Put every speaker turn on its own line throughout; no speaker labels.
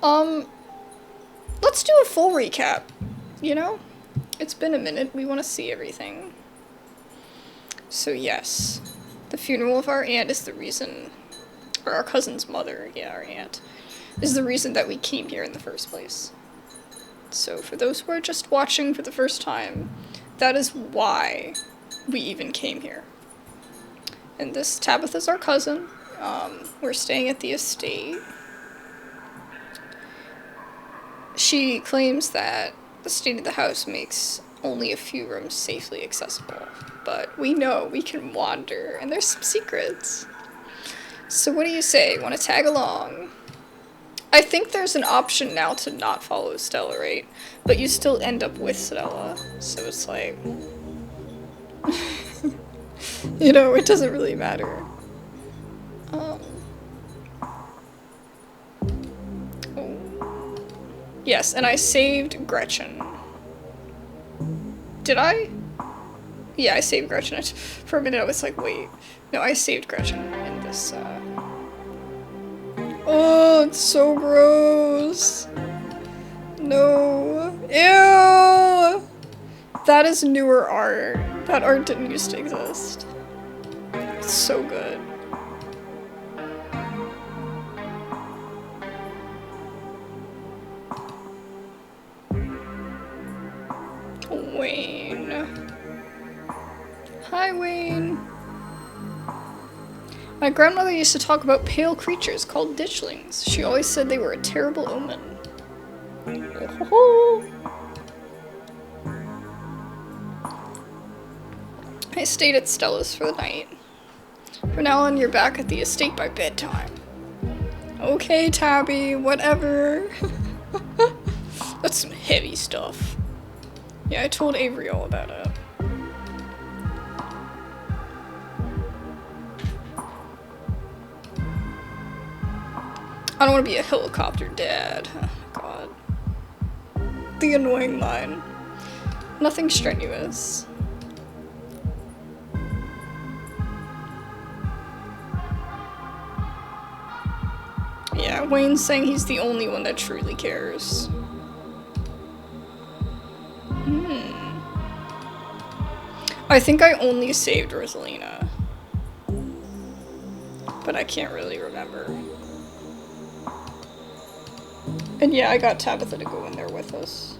Um, let's do a full recap, you know? It's been a minute, we want to see everything. So yes, the funeral of our aunt is the reason, or our cousin's mother, yeah, our aunt, is the reason that we came here in the first place. So for those who are just watching for the first time, that is why we even came here. And this Tabitha's our cousin. We're staying at the estate. She claims that the state of the house makes only a few rooms safely accessible, but we know we can wander, and there's some secrets. So what do you say? Want to tag along? I think there's an option now to not follow Stella, right? But you still end up with Stella, so it's like... you know, it doesn't really matter. Oh. Yes, and I saved Gretchen. Did I? Yeah, I saved Gretchen. For a minute I was like, wait. No, I saved Gretchen in this, Oh, it's so gross. No. Ew! That is newer art. That art didn't used to exist. It's so good. Wayne. Hi, Wayne. My grandmother used to talk about pale creatures called ditchlings. She always said they were a terrible omen. Oh. I stayed at Stella's for the night. From now on, you're back at the estate by bedtime. Okay, Tabby, whatever. That's some heavy stuff. Yeah, I told Avery all about it. I don't want to be a helicopter dad. Oh, God. The annoying line. Nothing strenuous. Yeah, Wayne's saying he's the only one that truly cares. I think I only saved Rosalina. But I can't really remember. And yeah, I got Tabitha to go in there with us.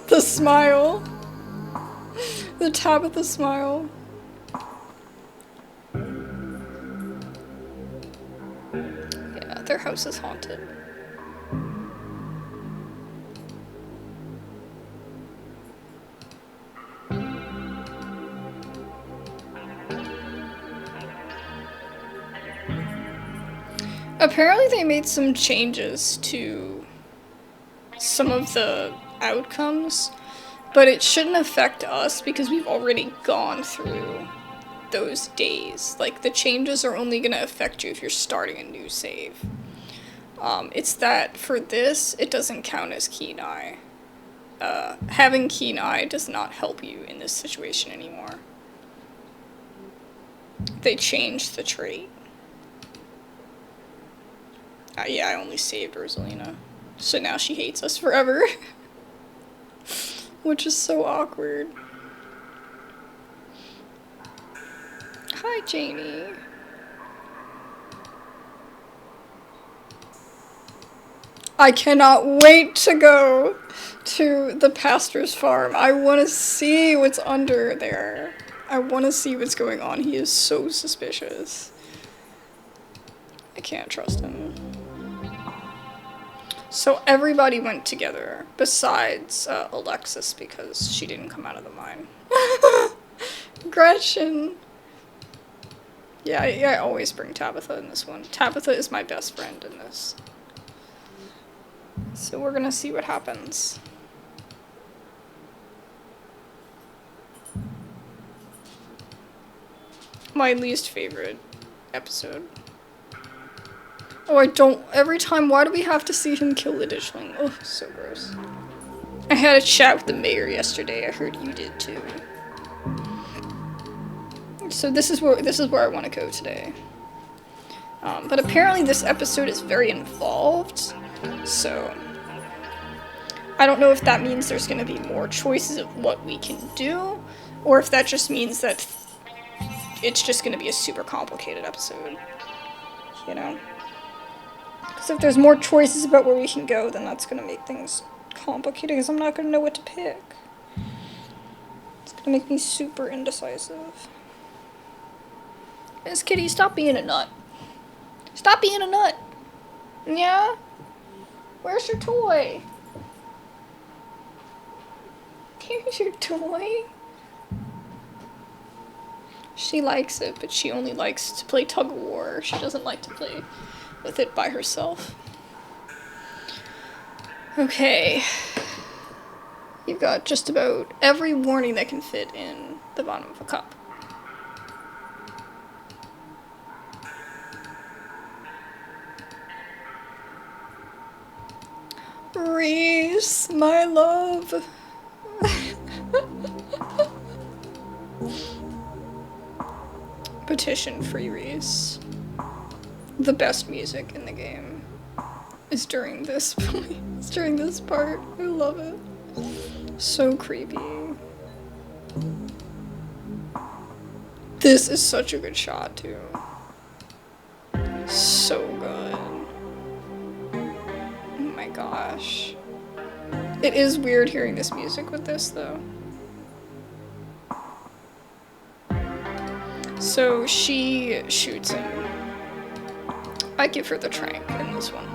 The smile. The Tabitha smile. Yeah, their house is haunted. Apparently they made some changes to some of the outcomes, but it shouldn't affect us because we've already gone through those days. Like, the changes are only going to affect you if you're starting a new save. It's that for this, it doesn't count as Keen Eye. Having Keen Eye does not help you in this situation anymore. They changed the trait. Yeah, I only saved Rosalina. So now she hates us forever. Which is so awkward. Hi, Janie. I cannot wait to go to the pastor's farm. I want to see what's under there. I want to see what's going on. He is so suspicious. I can't trust him. So everybody went together, besides Alexis, because she didn't come out of the mine. Gretchen! Yeah, I always bring Tabitha in this one. Tabitha is my best friend in this. So we're gonna see what happens. My least favorite episode. Oh, I don't. Every time, why do we have to see him kill the ditchling? Oh, so gross. I had a chat with the mayor yesterday. I heard you did too. So this is where I want to go today. But apparently this episode is very involved, so I don't know if that means there's going to be more choices of what we can do, or if that just means that it's just going to be a super complicated episode, you know? Because if there's more choices about where we can go, then that's going to make things complicated, because I'm not going to know what to pick. It's going to make me super indecisive. Miss Kitty, stop being a nut. Stop being a nut. Yeah? Where's your toy? Here's your toy. She likes it, but she only likes to play tug-of-war. She doesn't like to play with it by herself. Okay. You've got just about every warning that can fit in the bottom of a cup. Reese, my love. Petition free Reese. The best music in the game is during this point. It's during this part. I love it. So creepy. This is such a good shot too. So good. Oh my gosh. It is weird hearing this music with this though. So she shoots him. I give her the trank in this one.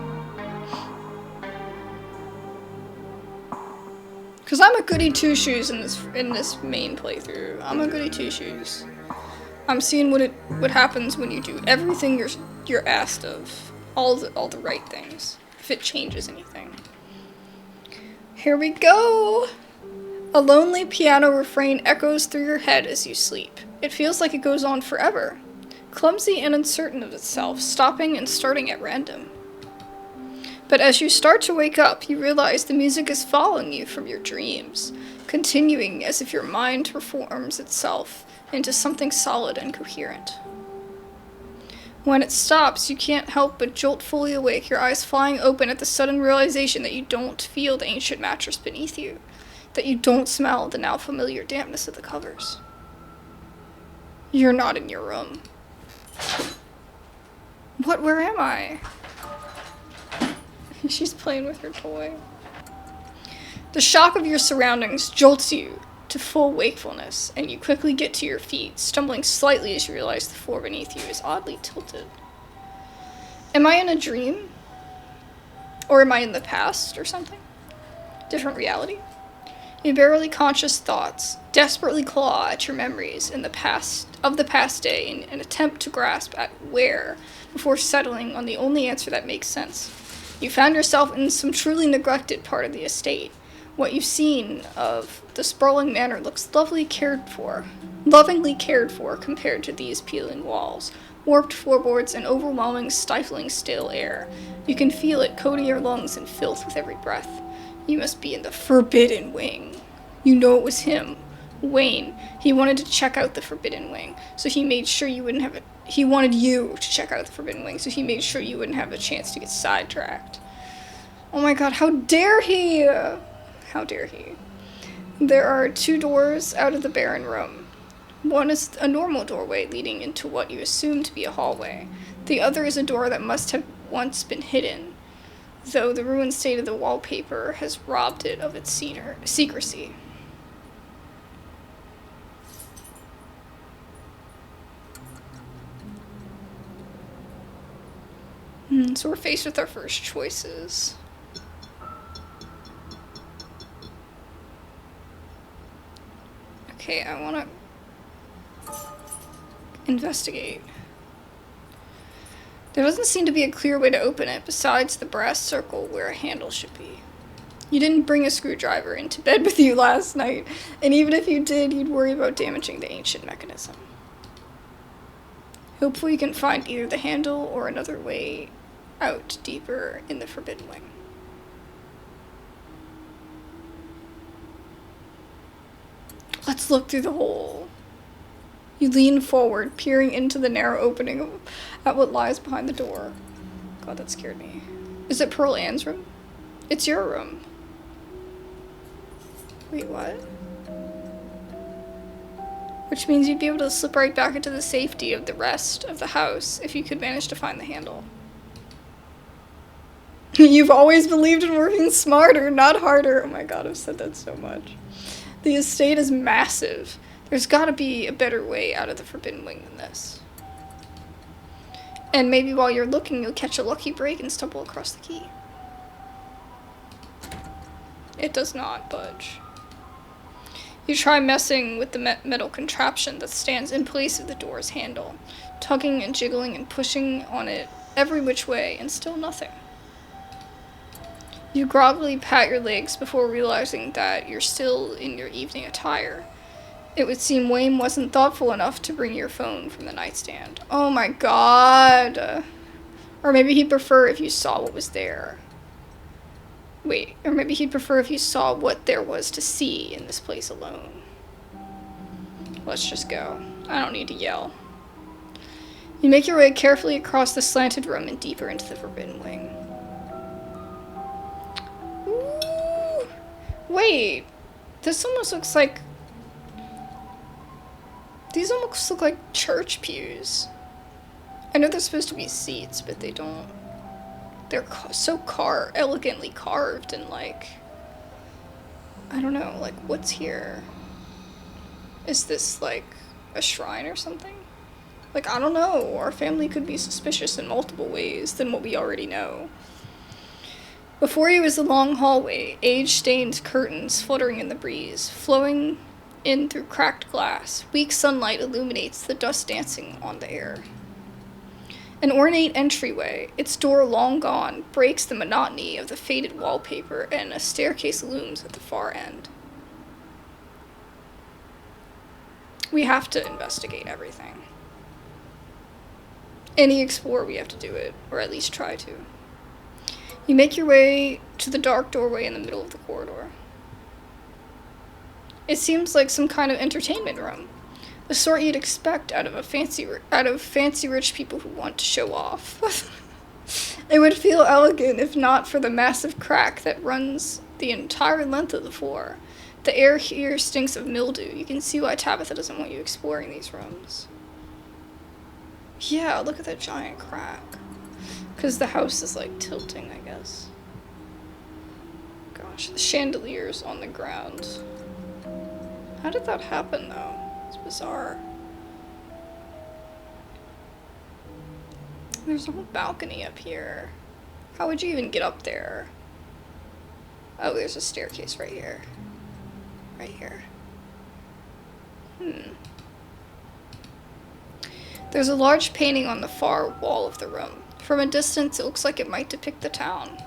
Cause I'm a goody two shoes in this main playthrough. I'm a goody two shoes. I'm seeing what happens when you do everything you're asked of, all the right things. If it changes anything. Here we go. A lonely piano refrain echoes through your head as you sleep. It feels like it goes on forever, clumsy and uncertain of itself, stopping and starting at random. But as you start to wake up, you realize the music is following you from your dreams, continuing as if your mind reforms itself into something solid and coherent. When it stops, you can't help but jolt fully awake, your eyes flying open at the sudden realization that you don't feel the ancient mattress beneath you, that you don't smell the now familiar dampness of the covers. You're not in your room. What? Where am I? She's playing with her toy. The shock of your surroundings jolts you to full wakefulness, and you quickly get to your feet, stumbling slightly as you realize the floor beneath you is oddly tilted. Am I in a dream? Or am I in the past or something? Different reality? Your barely conscious thoughts desperately claw at your memories of the past day in an attempt to grasp at where, before settling on the only answer that makes sense. You found yourself in some truly neglected part of the estate. What you've seen of the sprawling manor looks lovingly cared for compared to these peeling walls, warped floorboards, and overwhelming, stifling, stale air. You can feel it coating your lungs in filth with every breath. You must be in the Forbidden Wing. You know it was him, Wayne. He wanted to check out the Forbidden Wing, so he made sure you wouldn't have he wanted you to check out the Forbidden Wing, so he made sure you wouldn't have a chance to get sidetracked. Oh my god, how dare he! How dare he. There are 2 doors out of the barren room. One is a normal doorway leading into what you assume to be a hallway. The other is a door that must have once been hidden, though the ruined state of the wallpaper has robbed it of its secrecy. So we're faced with our first choices. Okay, I want to investigate. There doesn't seem to be a clear way to open it besides the brass circle where a handle should be. You didn't bring a screwdriver into bed with you last night, and even if you did, you'd worry about damaging the ancient mechanism. Hopefully you can find either the handle or another way out deeper in the Forbidden Wing. Let's look through the hole. You lean forward, peering into the narrow opening at what lies behind the door. God, that scared me. Is it Pearl Ann's room? It's your room. Wait, what? Which means you'd be able to slip right back into the safety of the rest of the house if you could manage to find the handle. You've always believed in working smarter, not harder. Oh my god, I've said that so much. The estate is massive. There's gotta be a better way out of the Forbidden Wing than this. And maybe while you're looking, you'll catch a lucky break and stumble across the key. It does not budge. You try messing with the metal contraption that stands in place of the door's handle, tugging and jiggling and pushing on it every which way, and still nothing. You groggily pat your legs before realizing that you're still in your evening attire. It would seem Wayne wasn't thoughtful enough to bring your phone from the nightstand. Oh my god. Or maybe he'd prefer if you saw what was there. Wait, or maybe he'd prefer if you saw what there was to see in this place alone. Let's just go. I don't need to yell. You make your way carefully across the slanted room and deeper into the Forbidden Wing. Ooh. Wait, this almost looks like... These almost look like church pews. I know they're supposed to be seats, but they don't... They're so elegantly carved and like... I don't know, like what's here? Is this like a shrine or something? Like, I don't know. Our family could be suspicious in multiple ways than what we already know. Before you is a long hallway, age-stained curtains fluttering in the breeze, flowing in through cracked glass. Weak sunlight illuminates the dust dancing on the air. An ornate entryway, its door long gone, breaks the monotony of the faded wallpaper, and a staircase looms at the far end. We have to investigate everything. Any explorer, we have to do it, or at least try to. You make your way to the dark doorway in the middle of the corridor. It seems like some kind of entertainment room. The sort you'd expect out of fancy rich people who want to show off. It would feel elegant if not for the massive crack that runs the entire length of the floor. The air here stinks of mildew. You can see why Tabitha doesn't want you exploring these rooms. Yeah, look at that giant crack. Because the house is like tilting, I guess. Gosh, the chandelier's on the ground. How did that happen though? It's bizarre. There's a whole balcony up here. How would you even get up there? Oh, there's a staircase right here. Right here. There's a large painting on the far wall of the room. From a distance, it looks like it might depict the town.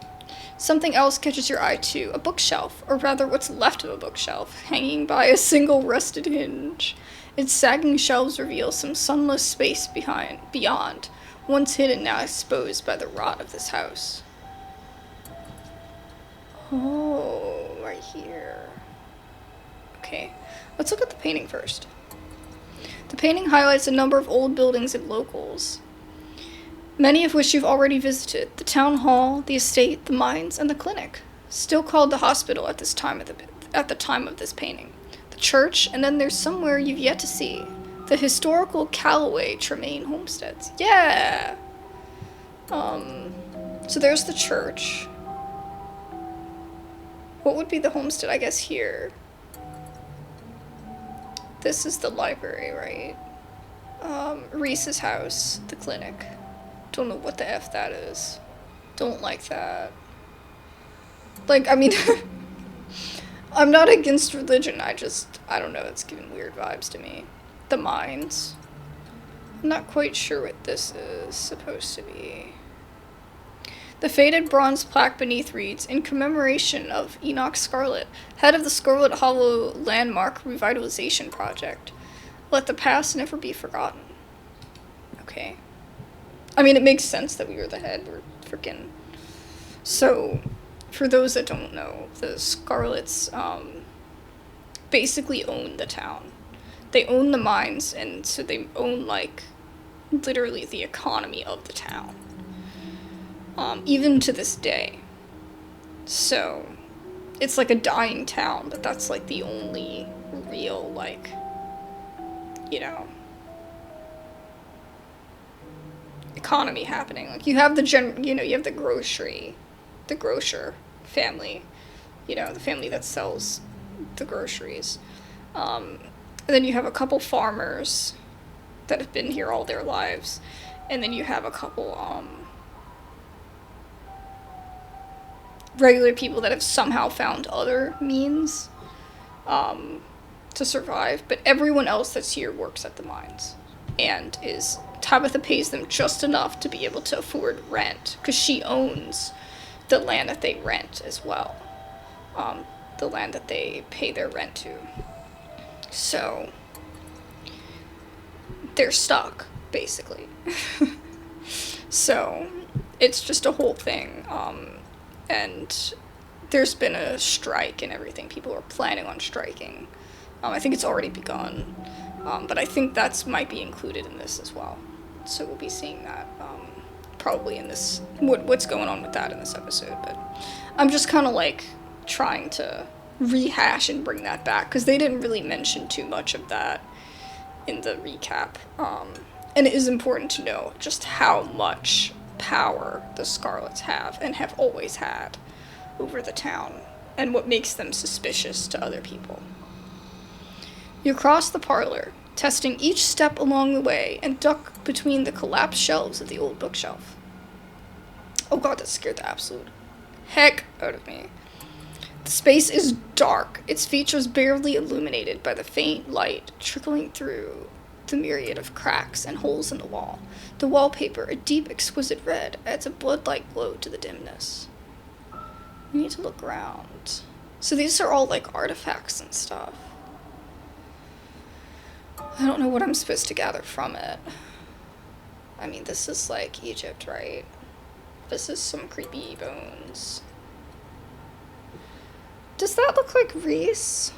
Something else catches your eye too, a bookshelf, or rather what's left of a bookshelf, hanging by a single rusted hinge. Its sagging shelves reveal some sunless space beyond, once hidden, now exposed by the rot of this house. Oh, right here. Okay, let's look at the painting first. The painting highlights a number of old buildings and locals, many of which you've already visited. The town hall, the estate, the mines, and the clinic. Still called the hospital at the time of this painting. The church, and then there's somewhere you've yet to see. The historical Callaway Tremaine homesteads. Yeah! So there's the church. What would be the homestead? I guess here. This is the library, right? Reese's house, the clinic. Don't know what the F that is. Don't like that. Like, I mean, I'm not against religion, I don't know, it's giving weird vibes to me. The mines. I'm not quite sure what this is supposed to be. The faded bronze plaque beneath reads, in commemoration of Enoch Scarlet, head of the Scarlet Hollow Landmark Revitalization Project. Let the past never be forgotten. Okay. I mean, it makes sense that we were the head. We're freaking... So, for those that don't know, the Scarlets, basically own the town. They own the mines, and so they own, like, literally the economy of the town. Even to this day. So, it's like a dying town, but that's, like, the only real, like, you know, economy happening. Like, you have you have the grocer family, you know, the family that sells the groceries. And then you have a couple farmers that have been here all their lives, and then you have a couple, regular people that have somehow found other means, to survive, but everyone else that's here works at the mines, and Tabitha pays them just enough to be able to afford rent, because she owns the land that they rent as well, the land that they pay their rent to. So, they're stuck, basically. So, it's just a whole thing, and there's been a strike and everything. People are planning on striking. I think it's already begun, but I think that's might be included in this as well. So we'll be seeing that, probably in this, what's going on with that in this episode, but I'm just kind of, like, trying to rehash and bring that back, because they didn't really mention too much of that in the recap, and it is important to know just how much power the Scarlets have, and have always had, over the town, and what makes them suspicious to other people. You cross the parlor, testing each step along the way, and duck between the collapsed shelves of the old bookshelf. Oh god, that scared the absolute heck out of me. The space is dark, its features barely illuminated by the faint light trickling through the myriad of cracks and holes in the wall. The wallpaper, a deep, exquisite red, adds a blood-like glow to the dimness. You need to look around. So these are all, like, artifacts and stuff. I don't know what I'm supposed to gather from it. I mean, this is, like, Egypt, right? This is some creepy bones. Does that look like Reese?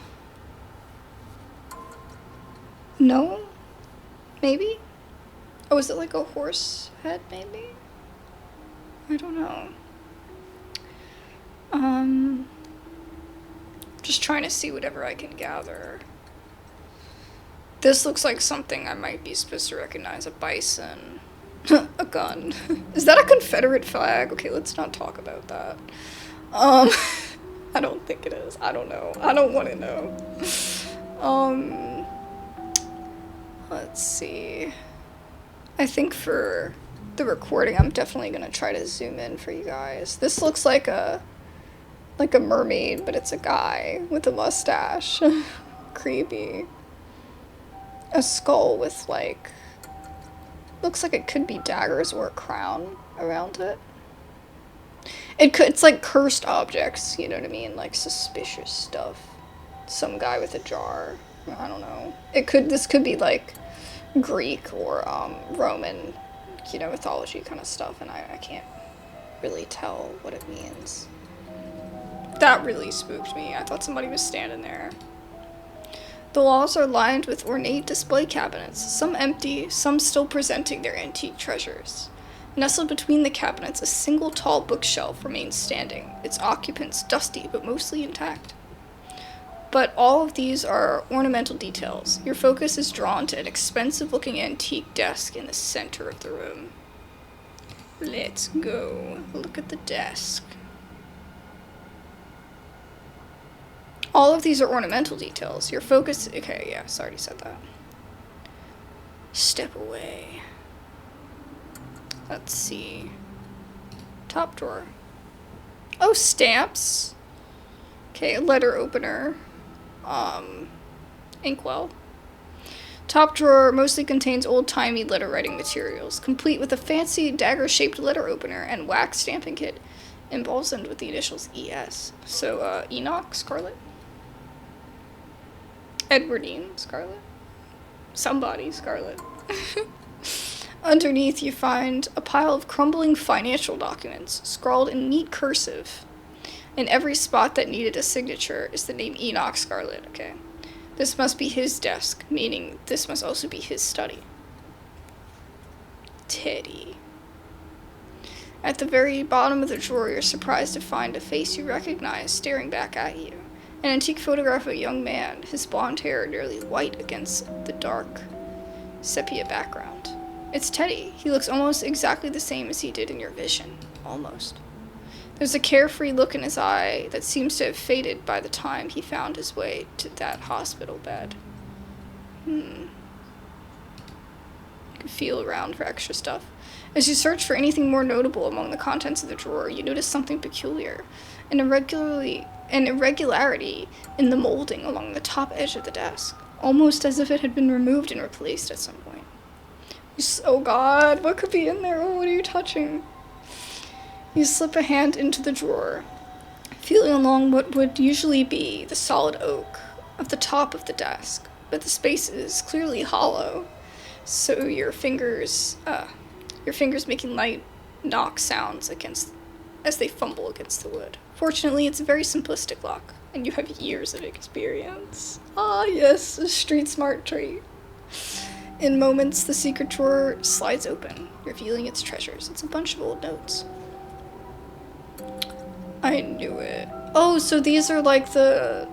No? Maybe? Oh, is it like a horse head, maybe? I don't know. Just trying to see whatever I can gather. This looks like something I might be supposed to recognize. A bison. A gun. Is that a Confederate flag? Okay, let's not talk about that. I don't think it is. I don't know. I don't want to know. Let's see. I think for the recording, I'm definitely gonna try to zoom in for you guys. This looks like a mermaid, but it's a guy with a mustache. Creepy. A skull with, like, looks like it could be daggers or a crown around it. It's like cursed objects, you know what I mean? Like suspicious stuff. Some guy with a jar. I don't know. This could be like Greek or Roman, you know, mythology kind of stuff, and I can't really tell what it means. That really spooked me. I thought somebody was standing there. The walls are lined with ornate display cabinets, some empty, some still presenting their antique treasures. Nestled between the cabinets, a single tall bookshelf remains standing, its occupants dusty but mostly intact. But all of these are ornamental details. Your focus is drawn to an expensive-looking antique desk in the center of the room. Let's go look at the desk. All of these are ornamental details. Your focus... Okay, yeah, I already said that. Step away. Let's see. Top drawer. Oh, stamps. Okay, a letter opener. Inkwell. Top drawer mostly contains old-timey letter writing materials, complete with a fancy dagger-shaped letter opener and wax stamping kit, embossed with the initials ES. So, Enoch Scarlet? Edwardine Scarlet? Somebody Scarlet. Underneath, you find a pile of crumbling financial documents, scrawled in neat cursive. In every spot that needed a signature is the name Enoch Scarlet, okay. This must be his desk, meaning this must also be his study. Teddy. At the very bottom of the drawer, you're surprised to find a face you recognize staring back at you. An antique photograph of a young man, his blonde hair nearly white against the dark sepia background. It's Teddy. He looks almost exactly the same as he did in your vision. Almost. There's a carefree look in his eye that seems to have faded by the time he found his way to that hospital bed. You can feel around for extra stuff. As you search for anything more notable among the contents of the drawer, you notice something peculiar, an irregularity in the molding along the top edge of the desk, almost as if it had been removed and replaced at some point. Oh god, what could be in there? Oh, what are you touching? You slip a hand into the drawer, feeling along what would usually be the solid oak of the top of the desk, but the space is clearly hollow, so your fingers making light knock sounds as they fumble against the wood. Fortunately, it's a very simplistic lock, and you have years of experience. Ah, yes, a street smart trait. In moments, the secret drawer slides open, revealing its treasures. It's a bunch of old notes. I knew it. Oh, so these are like the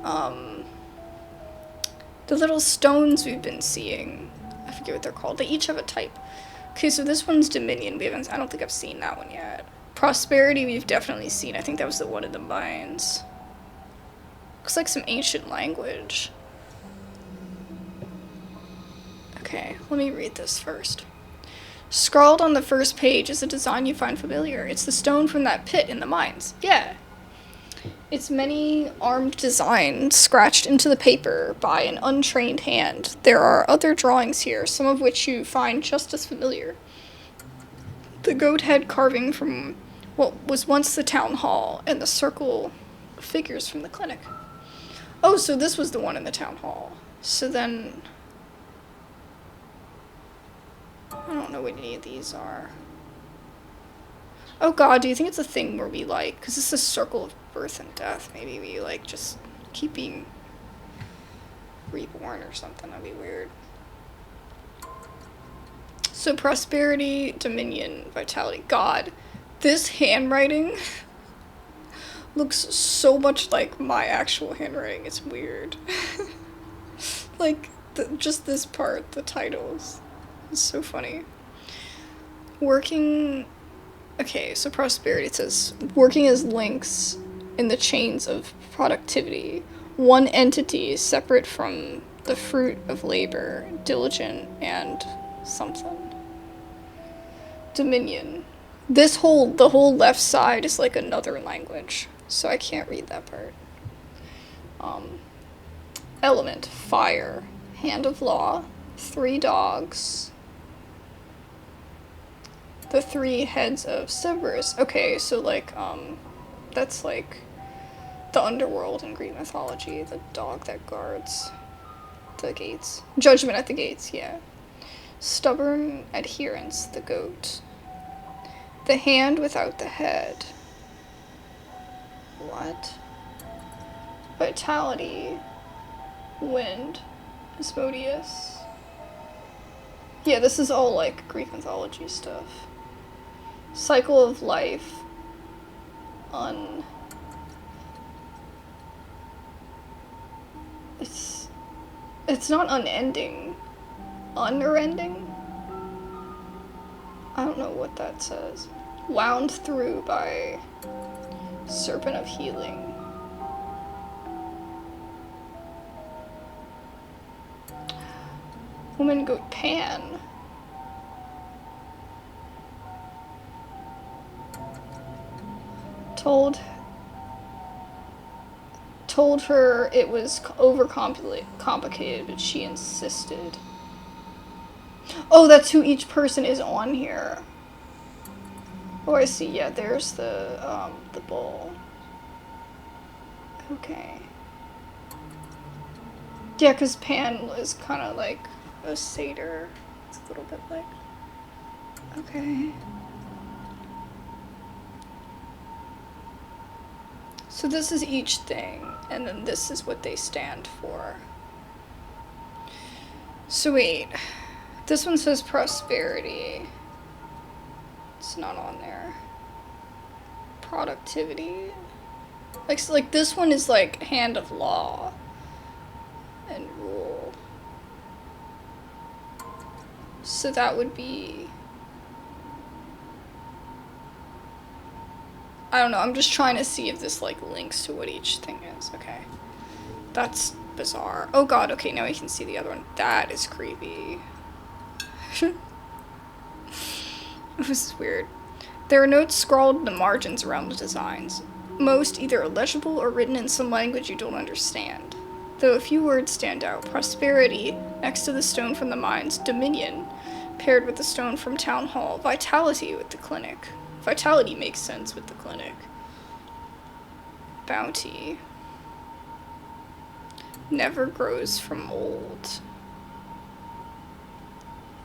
little stones we've been seeing. I forget what they're called. They each have a type. Okay, so this one's Dominion. I don't think I've seen that one yet. Prosperity we've definitely seen. I think that was the one in the mines. Looks like some ancient language. Okay, let me read this first. Scrawled on the first page is a design you find familiar. It's the stone from that pit in the mines. Yeah. It's many armed designs scratched into the paper by an untrained hand. There are other drawings here, some of which you find just as familiar. The goat head carving from what was once the town hall, and the circle of figures from the clinic. Oh, so this was the one in the town hall. So then... I don't know what any of these are. Oh god, do you think it's a thing where we like... Because this is a circle of birth and death. Maybe we like just keep being reborn or something. That'd be weird. So prosperity, dominion, vitality. God, this handwriting looks so much like my actual handwriting. It's weird. Like, just this part, the titles. It's so funny. Working... Okay, so prosperity, it says, working as links in the chains of productivity. One entity separate from the fruit of labor, diligent and something. Dominion. The whole left side is like another language, so I can't read that part. Element, fire. Hand of law, 3 dogs. The 3 heads of Cerberus. Okay, so like, that's like the underworld in Greek mythology, the dog that guards the gates. Judgment at the gates, yeah. Stubborn adherence, the goat. The hand without the head. What? Vitality. Wind. Asmodeus. Yeah, this is all like Greek mythology stuff. Cycle of life. It's not unending. Unending? I don't know what that says. Wound through by Serpent of Healing. Woman goat Pan. Told her it was complicated, but she insisted. Oh, that's who each person is on here. Oh, I see. Yeah, there's the bull. Okay. Yeah, because Pan is kind of like a satyr. It's a little bit like... Okay. So this is each thing, and then this is what they stand for. So wait, this one says prosperity. It's not on there. Productivity. Like this one is like hand of law and rule. So that would be, I don't know, I'm just trying to see if this like links to what each thing is. Okay. That's bizarre. Oh god, okay, now we can see the other one. That is creepy. This is weird. There are notes scrawled in the margins around the designs. Most either illegible or written in some language you don't understand. Though a few words stand out. Prosperity, next to the stone from the mines. Dominion, paired with the stone from Town Hall. Vitality with the clinic. Vitality makes sense with the clinic. Bounty. Never grows from mold.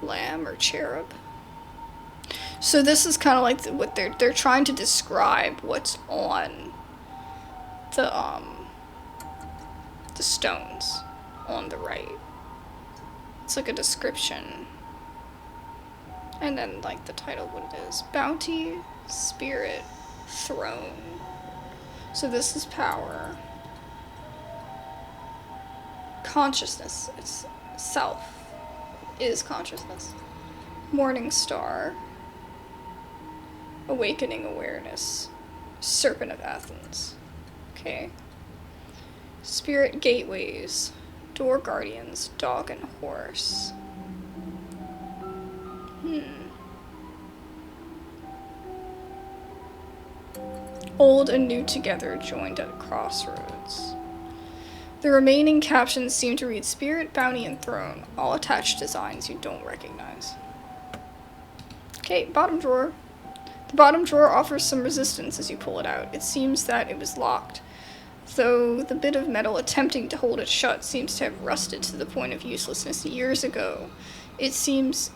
Lamb or cherub. So this is kind of like what they're trying to describe what's on the stones on the right. It's like a description. And then like the title, what it is. Bounty, spirit, throne. So this is power. Consciousness, it's self, is consciousness. Morning star. Awakening awareness. Serpent of Athens. Okay. Spirit gateways. Door guardians. Dog and horse. Old and new together, joined at a crossroads. The remaining captions seem to read Spirit, Bounty, and Throne, all attached designs you don't recognize. Okay, bottom drawer. The bottom drawer offers some resistance as you pull it out. It seems that it was locked, though the bit of metal attempting to hold it shut seems to have rusted to the point of uselessness years ago. It seems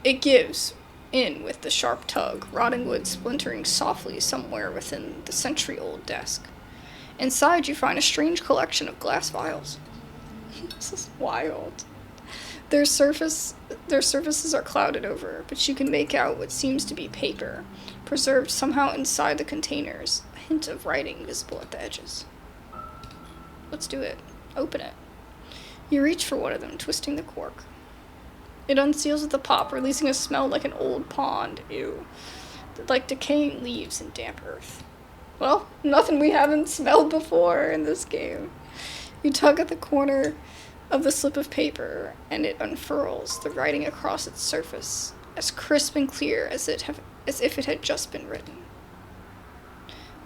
it gives in with the sharp tug, rotting wood splintering softly somewhere within the century-old desk. Inside, you find a strange collection of glass vials. This is wild. Their surfaces are clouded over, but you can make out what seems to be paper, preserved somehow inside the containers, a hint of writing visible at the edges. Let's do it. Open it. You reach for one of them, twisting the cork. It unseals with a pop, releasing a smell like an old pond. Ew. Like decaying leaves and damp earth. Well, nothing we haven't smelled before in this game. You tug at the corner of the slip of paper, and it unfurls, the writing across its surface, as crisp and clear as if it had just been written.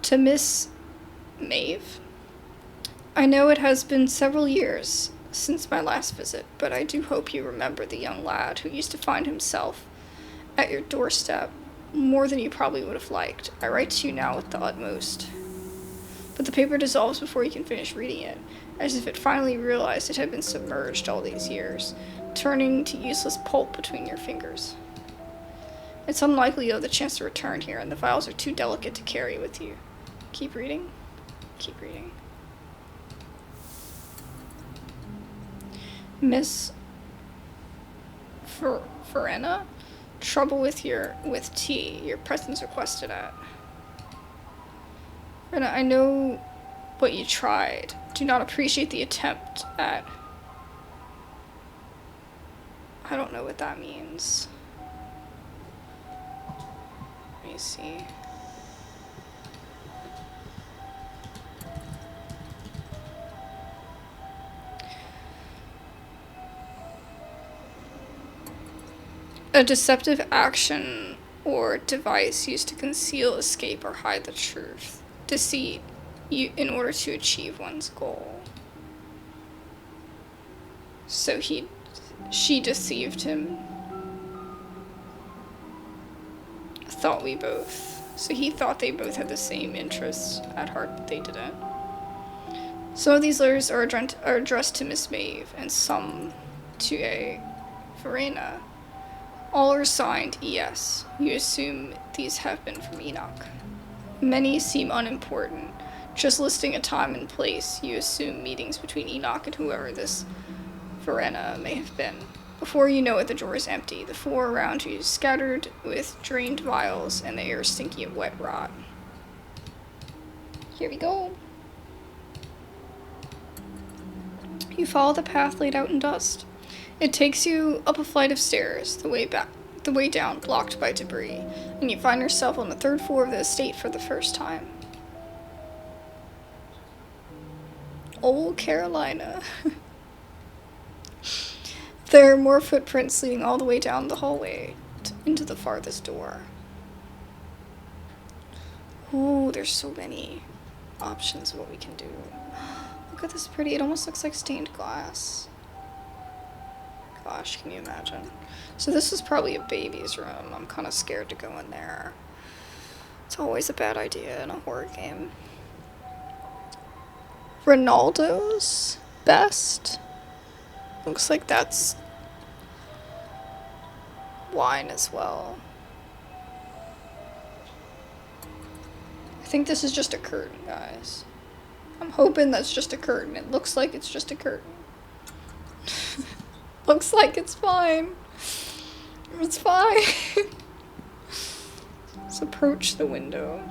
To Miss Maeve. I know it has been several years since my last visit, but I do hope you remember the young lad who used to find himself at your doorstep more than you probably would have liked. I write to you now with the utmost. But the paper dissolves before you can finish reading it, as if it finally realized it had been submerged all these years, turning to useless pulp between your fingers. It's unlikely you'll have the chance to return here, and the files are too delicate to carry with you. Keep reading. Keep reading. Miss Verena? Trouble with tea. Your presence requested at. Verena, I know what you tried. Do not appreciate the attempt at. I don't know what that means. Let me see. A deceptive action or device used to conceal, escape, or hide the truth. Deceit, in order to achieve one's goal. So she deceived him. So he thought they both had the same interests at heart, but they didn't. Some of these letters are addressed to Miss Maeve, and some to a Verena. All are signed ES. You assume these have been from Enoch. Many seem unimportant. Just listing a time and place, you assume meetings between Enoch and whoever this Verena may have been. Before you know it, the drawer is empty. The floor around you is scattered with drained vials, and the air is stinky of wet rot. Here we go. You follow the path laid out in dust. It takes you up a flight of stairs, the way down blocked by debris, and you find yourself on the 3rd floor of the estate for the first time. Old Carolina. There are more footprints leading all the way down the hallway into the farthest door. Ooh, there's so many options of what we can do. Look at this pretty, it almost looks like stained glass. Gosh, can you imagine? So this is probably a baby's room. I'm kind of scared to go in there. It's always a bad idea in a horror game. Ronaldo's best. Looks like that's wine as well. I think this is just a curtain, guys. I'm hoping that's just a curtain. It looks like it's just a curtain. Looks like it's fine. It's fine. Let's approach the window.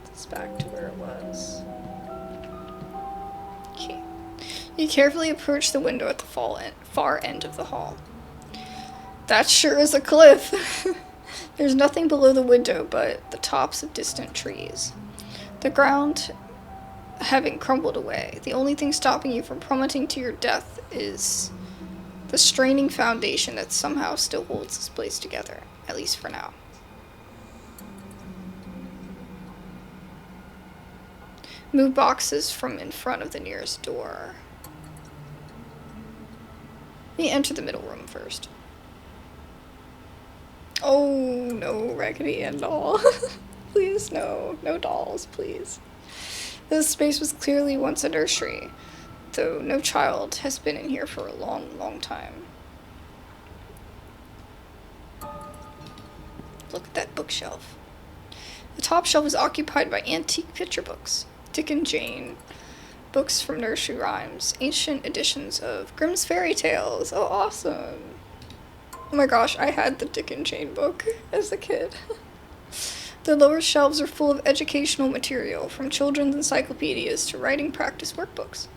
Put this back to where it was. Okay. You carefully approach the window at the far end of the hall. That sure is a cliff. There's nothing below the window but the tops of distant trees. The ground having crumbled away. The only thing stopping you from plummeting to your death is the straining foundation that somehow still holds this place together, at least for now. Move boxes from in front of the nearest door. Let me enter the middle room first. Oh, no Raggedy Ann doll. Please, no. No dolls, please. This space was clearly once a nursery, though no child has been in here for a long, long time. Look at that bookshelf. The top shelf is occupied by antique picture books. Dick and Jane, books from nursery rhymes, ancient editions of Grimm's Fairy Tales. Oh, awesome. Oh my gosh, I had the Dick and Jane book as a kid. The lower shelves are full of educational material, from children's encyclopedias to writing practice workbooks.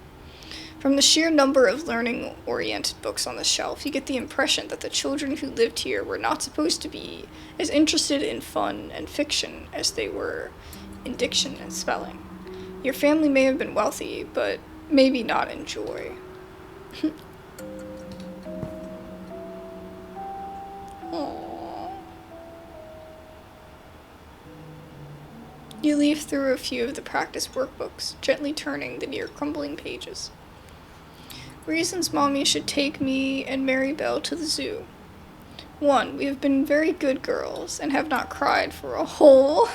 From the sheer number of learning-oriented books on the shelf, you get the impression that the children who lived here were not supposed to be as interested in fun and fiction as they were in diction and spelling. Your family may have been wealthy, but maybe not in joy. Aww. You leaf through a few of the practice workbooks, gently turning the near crumbling pages. Reasons Mommy should take me and Mary Bell to the zoo. 1. We have been very good girls and have not cried for a whole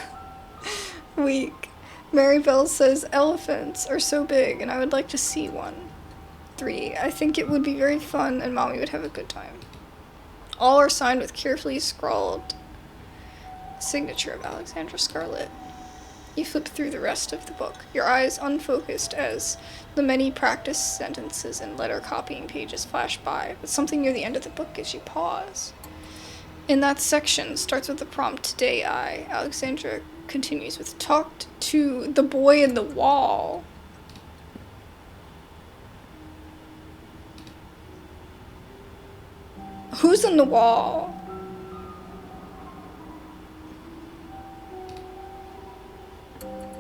week. Mary Bell says elephants are so big and I would like to see one. 3. I think it would be very fun and Mommy would have a good time. All are signed with carefully scrawled signature of Alexandra Scarlet. You flip through the rest of the book, your eyes unfocused as the many practice sentences and letter copying pages flash by, but something near the end of the book gives you pause. In that section starts with the prompt, Today I. Alexandra continues with, talked to the boy in the wall. Who's in the wall?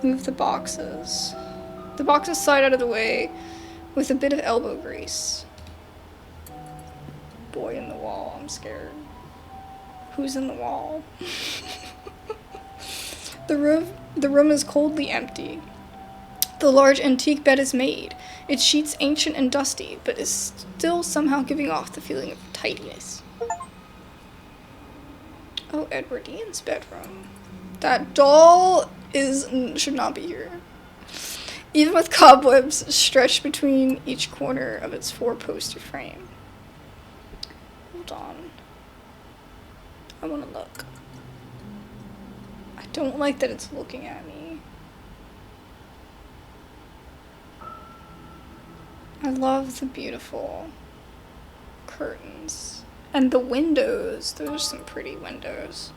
Move the boxes. The boxes slide out of the way with a bit of elbow grease. Boy in the wall, I'm scared. Who's in the wall? The room is coldly empty. The large antique bed is made. Its sheets ancient and dusty, but is still somehow giving off the feeling of tidiness. Oh, Edwardine's bedroom. That doll should not be here. Even with cobwebs stretched between each corner of its four-poster frame. Hold on. I want to look. I don't like that it's looking at me. I love the beautiful curtains. And the windows. Those are some pretty windows.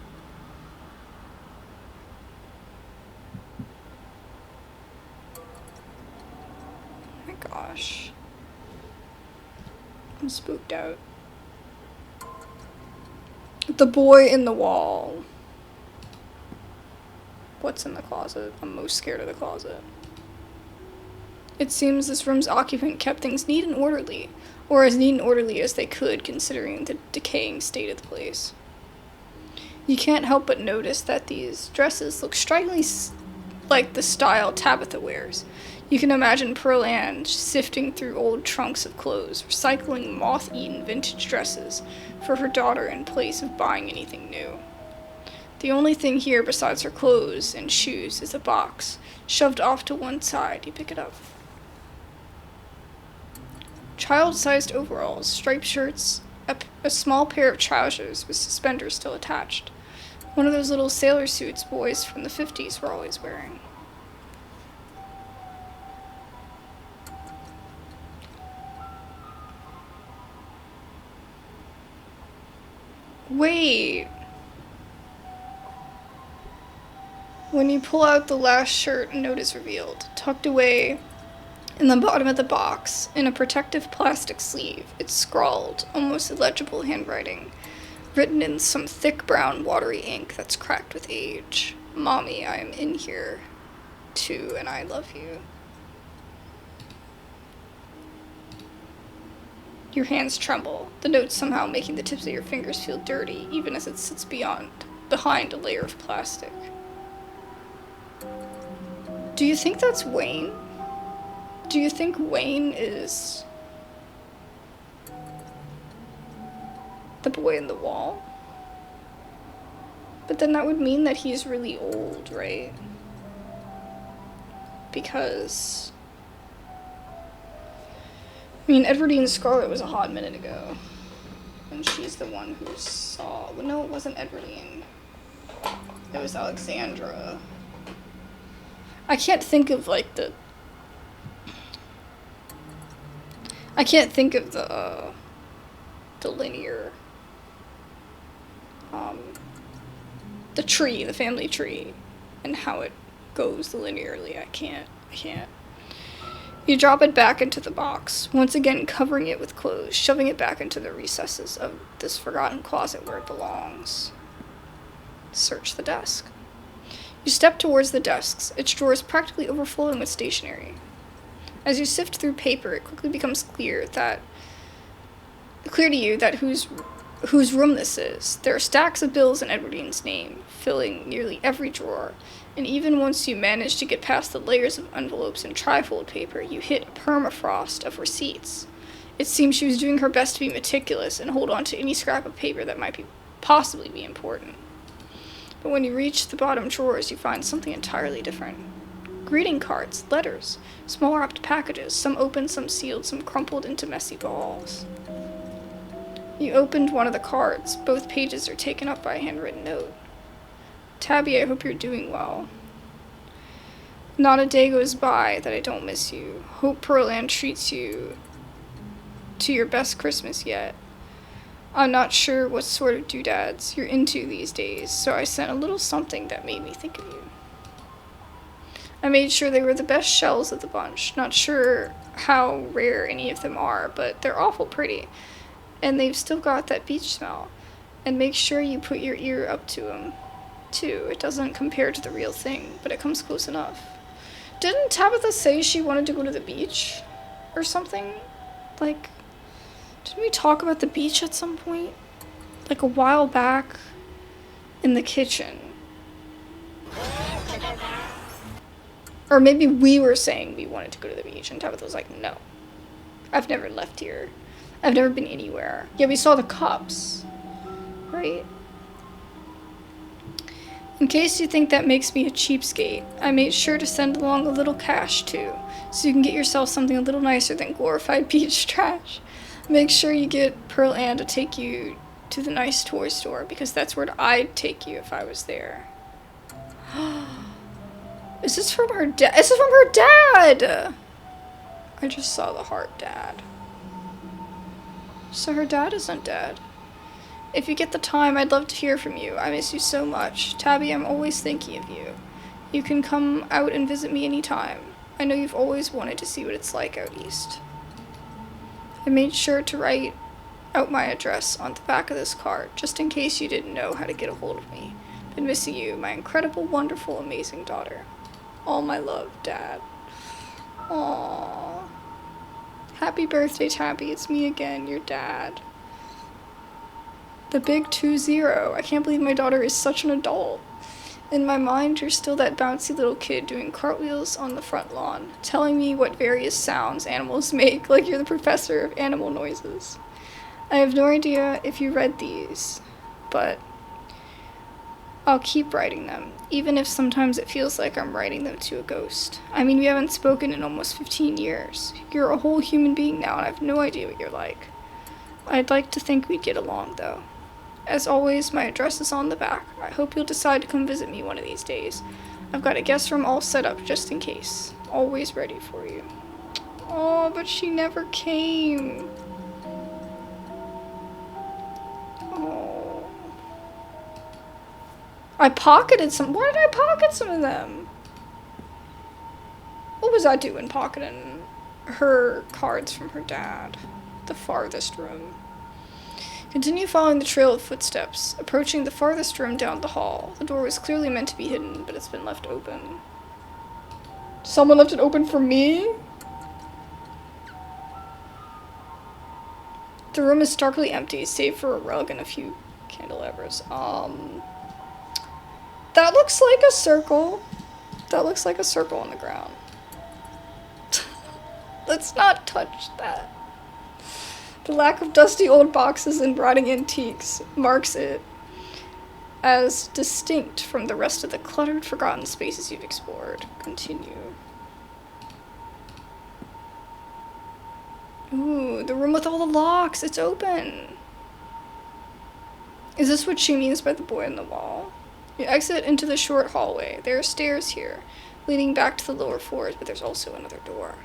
Oh my gosh. I'm spooked out. The boy in the wall. What's in the closet? I'm most scared of the closet. It seems this room's occupant kept things neat and orderly, or as neat and orderly as they could considering the decaying state of the place. You can't help but notice that these dresses look strikingly like the style Tabitha wears. You can imagine Pearl Ann sifting through old trunks of clothes, recycling moth-eaten vintage dresses for her daughter in place of buying anything new. The only thing here besides her clothes and shoes is a box, shoved off to one side. You pick it up. Child-sized overalls, striped shirts, a small pair of trousers with suspenders still attached. One of those little sailor suits boys from the 50s were always wearing. Wait. When you pull out the last shirt, a note is revealed, tucked away in the bottom of the box, in a protective plastic sleeve. It's scrawled, almost illegible handwriting, written in some thick brown watery ink that's cracked with age. Mommy, I am in here, too, and I love you. Your hands tremble, the note somehow making the tips of your fingers feel dirty, even as it sits behind a layer of plastic. Do you think that's Wayne? Do you think Wayne is the boy in the wall? But then that would mean that he's really old, right? Because I mean, Edwardine Scarlet was a hot minute ago. And she's the one who saw... Well, no, it wasn't Edwardine. It was Alexandra. I can't think of, like, the... I can't think of the linear... the tree, the family tree, and how it goes linearly. I can't. You drop it back into the box, once again covering it with clothes, shoving it back into the recesses of this forgotten closet where it belongs. Search the desk. You step towards the desks, its drawers practically overflowing with stationery. As you sift through paper, it quickly becomes clear to you that whose room this is. There are stacks of bills in Edwardine's name, filling nearly every drawer. And even once you manage to get past the layers of envelopes and trifold paper, you hit a permafrost of receipts. It seems she was doing her best to be meticulous and hold on to any scrap of paper that might possibly be important. But when you reach the bottom drawers, you find something entirely different. Greeting cards, letters, small wrapped packages, some open, some sealed, some crumpled into messy balls. You opened one of the cards. Both pages are taken up by a handwritten note. Tabby, I hope you're doing well. Not a day goes by that I don't miss you. Hope Pearl Ann treats you to your best Christmas yet. I'm not sure what sort of doodads you're into these days, so I sent a little something that made me think of you. I made sure they were the best shells of the bunch. Not sure how rare any of them are, but they're awful pretty. And they've still got that beach smell. And make sure you put your ear up to them, too. It doesn't compare to the real thing, but it comes close enough. Didn't Tabitha say she wanted to go to the beach? Or something? Like, didn't we talk about the beach at some point? Like a while back in the kitchen. Or maybe we were saying we wanted to go to the beach, and Tabitha was like, no. I've never left here. I've never been anywhere. Yeah, we saw the cups. Right? In case you think that makes me a cheapskate, I made sure to send along a little cash, too, so you can get yourself something a little nicer than glorified beach trash. Make sure you get Pearl Ann to take you to the nice toy store, because that's where I'd take you if I was there. Is this from her dad? This is from her dad! I just saw the heart, Dad. So her dad isn't dead. If you get the time, I'd love to hear from you. I miss you so much. Tabby, I'm always thinking of you. You can come out and visit me anytime. I know you've always wanted to see what it's like out east. I made sure to write out my address on the back of this card, just in case you didn't know how to get a hold of me. Been missing you, my incredible, wonderful, amazing daughter. All my love, Dad. Aww. Happy birthday, Tabby. It's me again, your dad. The big 20. I can't believe my daughter is such an adult. In my mind, you're still that bouncy little kid doing cartwheels on the front lawn, telling me what various sounds animals make, like you're the professor of animal noises. I have no idea if you read these, but I'll keep writing them, even if sometimes it feels like I'm writing them to a ghost. I mean, we haven't spoken in almost 15 years. You're a whole human being now, and I have no idea what you're like. I'd like to think we'd get along, though. As always, my address is on the back. I hope you'll decide to come visit me one of these days. I've got a guest room all set up just in case. Always ready for you. Oh, but she never came. Oh. I pocketed some. Why did I pocket some of them? What was I doing pocketing her cards from her dad? The farthest room. Continue following the trail of footsteps, approaching the farthest room down the hall. The door was clearly meant to be hidden, but it's been left open. Someone left it open for me? The room is starkly empty, save for a rug and a few candelabras. That looks like a circle. That looks like a circle on the ground. Let's not touch that. The lack of dusty old boxes and rotting antiques marks it as distinct from the rest of the cluttered, forgotten spaces you've explored. Continue. Ooh, the room with all the locks. It's open. Is this what she means by the boy on the wall? You exit into the short hallway. There are stairs here, leading back to the lower floors, but there's also another door.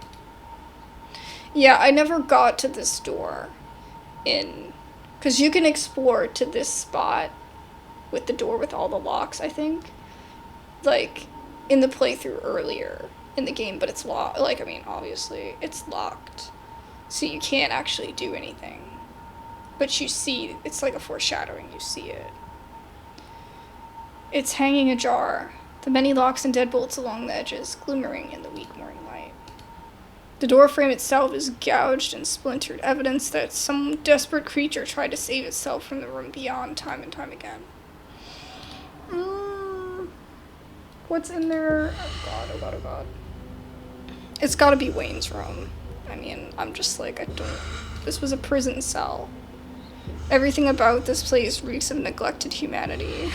Yeah, I never got to this door because you can explore to this spot with the door with all the locks, I think, like, in the playthrough earlier in the game, but it's locked. Like, I mean, obviously, it's locked, so you can't actually do anything. But you see, it's like a foreshadowing, you see it. It's hanging ajar, the many locks and deadbolts along the edges, glimmering in the weak morning light. The door frame itself is gouged and splintered, evidence that some desperate creature tried to save itself from the room beyond time and time again. What's in there? Oh god, oh god, oh god. It's gotta be Wayne's room. I mean, I'm just like, this was a prison cell. Everything about this place reeks of neglected humanity.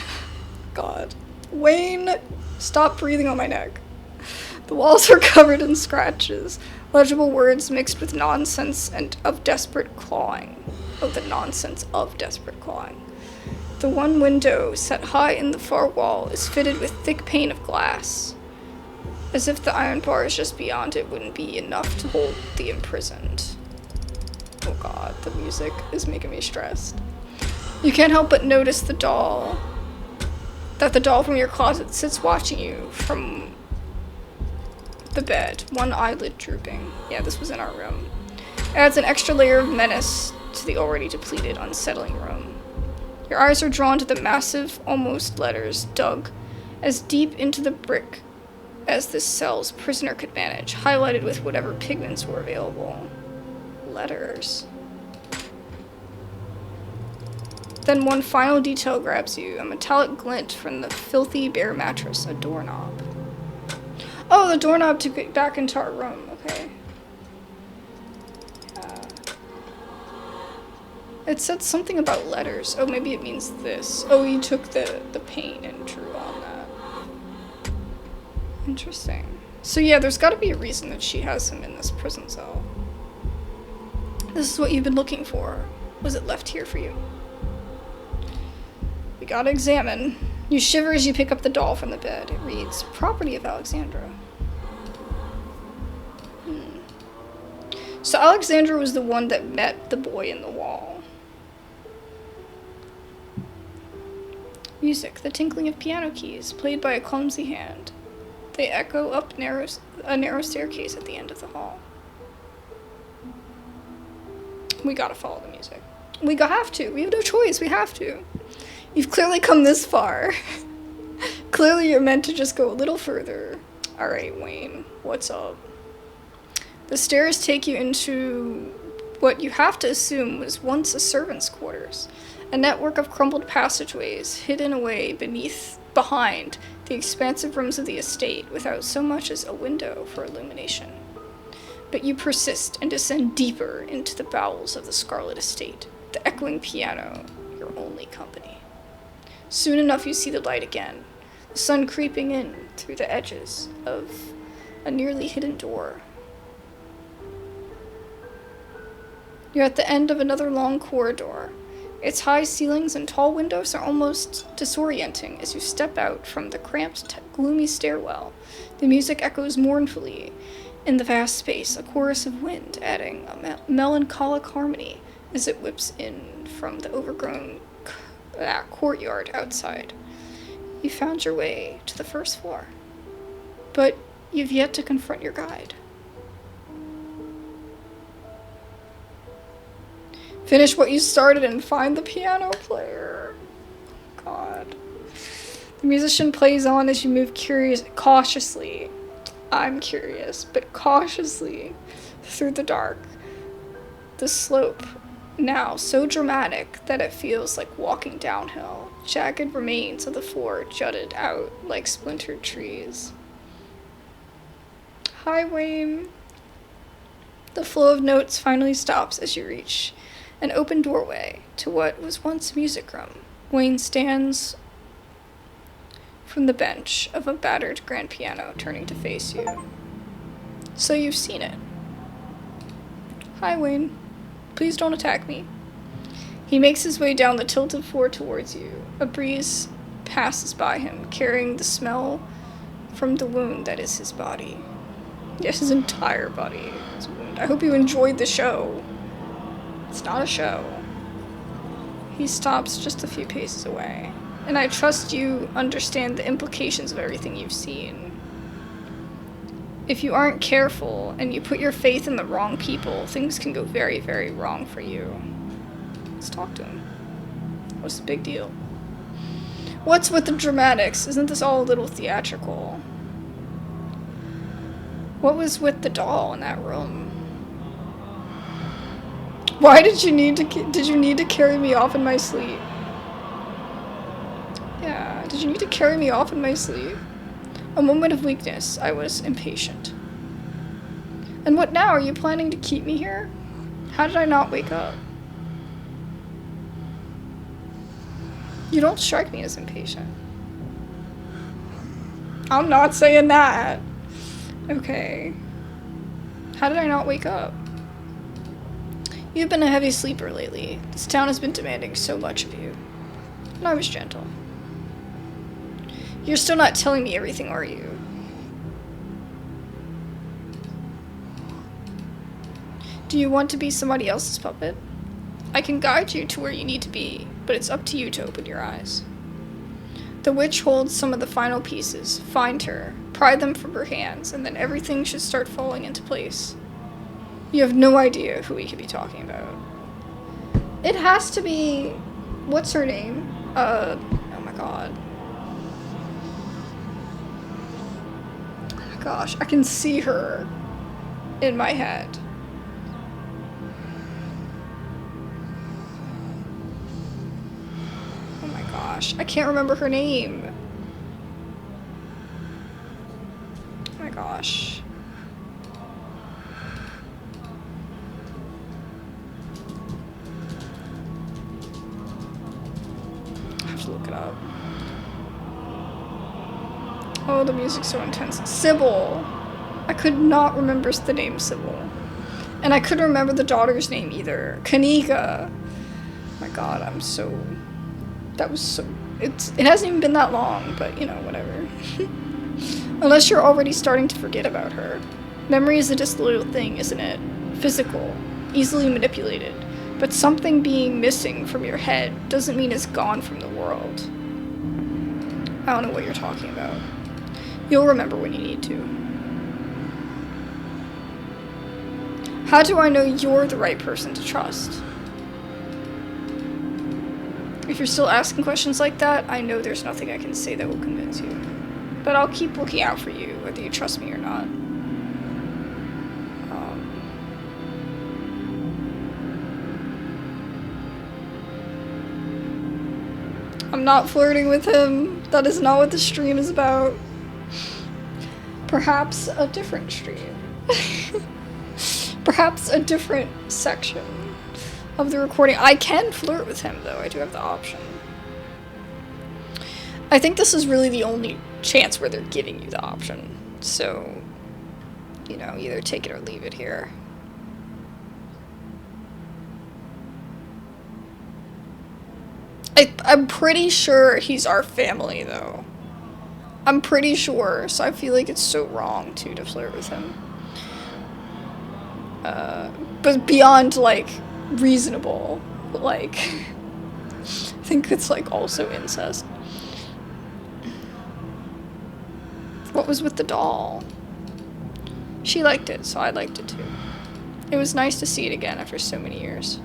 God. Wayne, stop breathing on my neck. The walls are covered in scratches, legible words mixed with nonsense and of desperate clawing. Oh, the nonsense of desperate clawing. The one window, set high in the far wall, is fitted with thick pane of glass, as if the iron bars just beyond it wouldn't be enough to hold the imprisoned. Oh god, the music is making me stressed. You can't help but notice the doll from your closet sits watching you from the bed, one eyelid drooping. Yeah, this was in our room. It adds an extra layer of menace to the already depleted, unsettling room. Your eyes are drawn to the massive, almost letters dug as deep into the brick as this cell's prisoner could manage, highlighted with whatever pigments were available. Letters. Then one final detail grabs you, a metallic glint from the filthy bare mattress, a doorknob. Oh, the doorknob to get back into our room, okay. It said something about letters. Oh, maybe it means this. Oh, you took the paint and drew on that. Interesting. So yeah, there's gotta be a reason that she has him in this prison cell. This is what you've been looking for. Was it left here for you? We gotta examine. You shiver as you pick up the doll from the bed. It reads, "Property of Alexandra." So Alexandra was the one that met the boy in the wall. Music, the tinkling of piano keys, played by a clumsy hand. They echo up a narrow staircase at the end of the hall. We gotta follow the music. We have to. We have no choice. We have to. You've clearly come this far. Clearly you're meant to just go a little further. Alright, Wayne. What's up? The stairs take you into what you have to assume was once a servant's quarters. A network of crumbled passageways hidden away behind the expansive rooms of the estate without so much as a window for illumination. But you persist and descend deeper into the bowels of the Scarlet estate, the echoing piano, your only company. Soon enough you see the light again, the sun creeping in through the edges of a nearly hidden door. You're at the end of another long corridor. Its high ceilings and tall windows are almost disorienting as you step out from the cramped, gloomy stairwell. The music echoes mournfully in the vast space, a chorus of wind adding a melancholic harmony as it whips in from the overgrown courtyard outside. You found your way to the first floor, but you've yet to confront your guide. Finish what you started and find the piano player. God. The musician plays on as you move cautiously. I'm curious, but cautiously through the dark. The slope, now so dramatic that it feels like walking downhill. Jagged remains of the floor jutted out like splintered trees. Hi, Wayne. The flow of notes finally stops as you reach an open doorway to what was once a music room. Wayne stands from the bench of a battered grand piano, turning to face you. So you've seen it. Hi, Wayne. Please don't attack me. He makes his way down the tilted floor towards you. A breeze passes by him, carrying the smell from the wound that is his body. Yes, his entire body is a wound. I hope you enjoyed the show. It's not a show. He stops just a few paces away. And I trust you understand the implications of everything you've seen. If you aren't careful and you put your faith in the wrong people, things can go very, very wrong for you. Let's talk to him. What's the big deal? What's with the dramatics? Isn't this all a little theatrical? What was with the doll in that room? Why did you need to carry me off in my sleep? Yeah, did you need to carry me off in my sleep? A moment of weakness. I was impatient. And what now? Are you planning to keep me here? How did I not wake up? You don't strike me as impatient. I'm not saying that. Okay. How did I not wake up? You've been a heavy sleeper lately. This town has been demanding so much of you. And I was gentle. You're still not telling me everything, are you? Do you want to be somebody else's puppet? I can guide you to where you need to be, but it's up to you to open your eyes. The witch holds some of the final pieces. Find her, pry them from her hands, and then everything should start falling into place. You have no idea who we could be talking about. It has to be... What's her name? Oh my god. Oh my gosh, I can see her in my head. Oh my gosh, I can't remember her name. Oh my gosh. Look it up. Oh, the music's so intense. Sybil. I could not remember the name Sybil. And I couldn't remember the daughter's name either. Kanika. Oh my god, I'm so... That was so... It hasn't even been that long, but, you know, whatever. Unless you're already starting to forget about her. Memory is a disloyal thing, isn't it? physical, easily manipulated, but something being missing from your head doesn't mean it's gone from the world. I don't know what you're talking about. You'll remember when you need to. How do I know you're the right person to trust? If you're still asking questions like that, I know there's nothing I can say that will convince you. But I'll keep looking out for you, whether you trust me or not. I'm not flirting with him. That is not what the stream is about. Perhaps a different stream. Perhaps a different section of the recording. I can flirt with him, though. I do have the option. I think this is really the only chance where they're giving you the option. So, you know, either take it or leave it here. I'm pretty sure he's our family, though. I'm pretty sure, so I feel like it's so wrong, too, to flirt with him. But beyond, like, reasonable, like, I think it's, like, also incest. What was with the doll? She liked it, so I liked it, too. It was nice to see it again after so many years.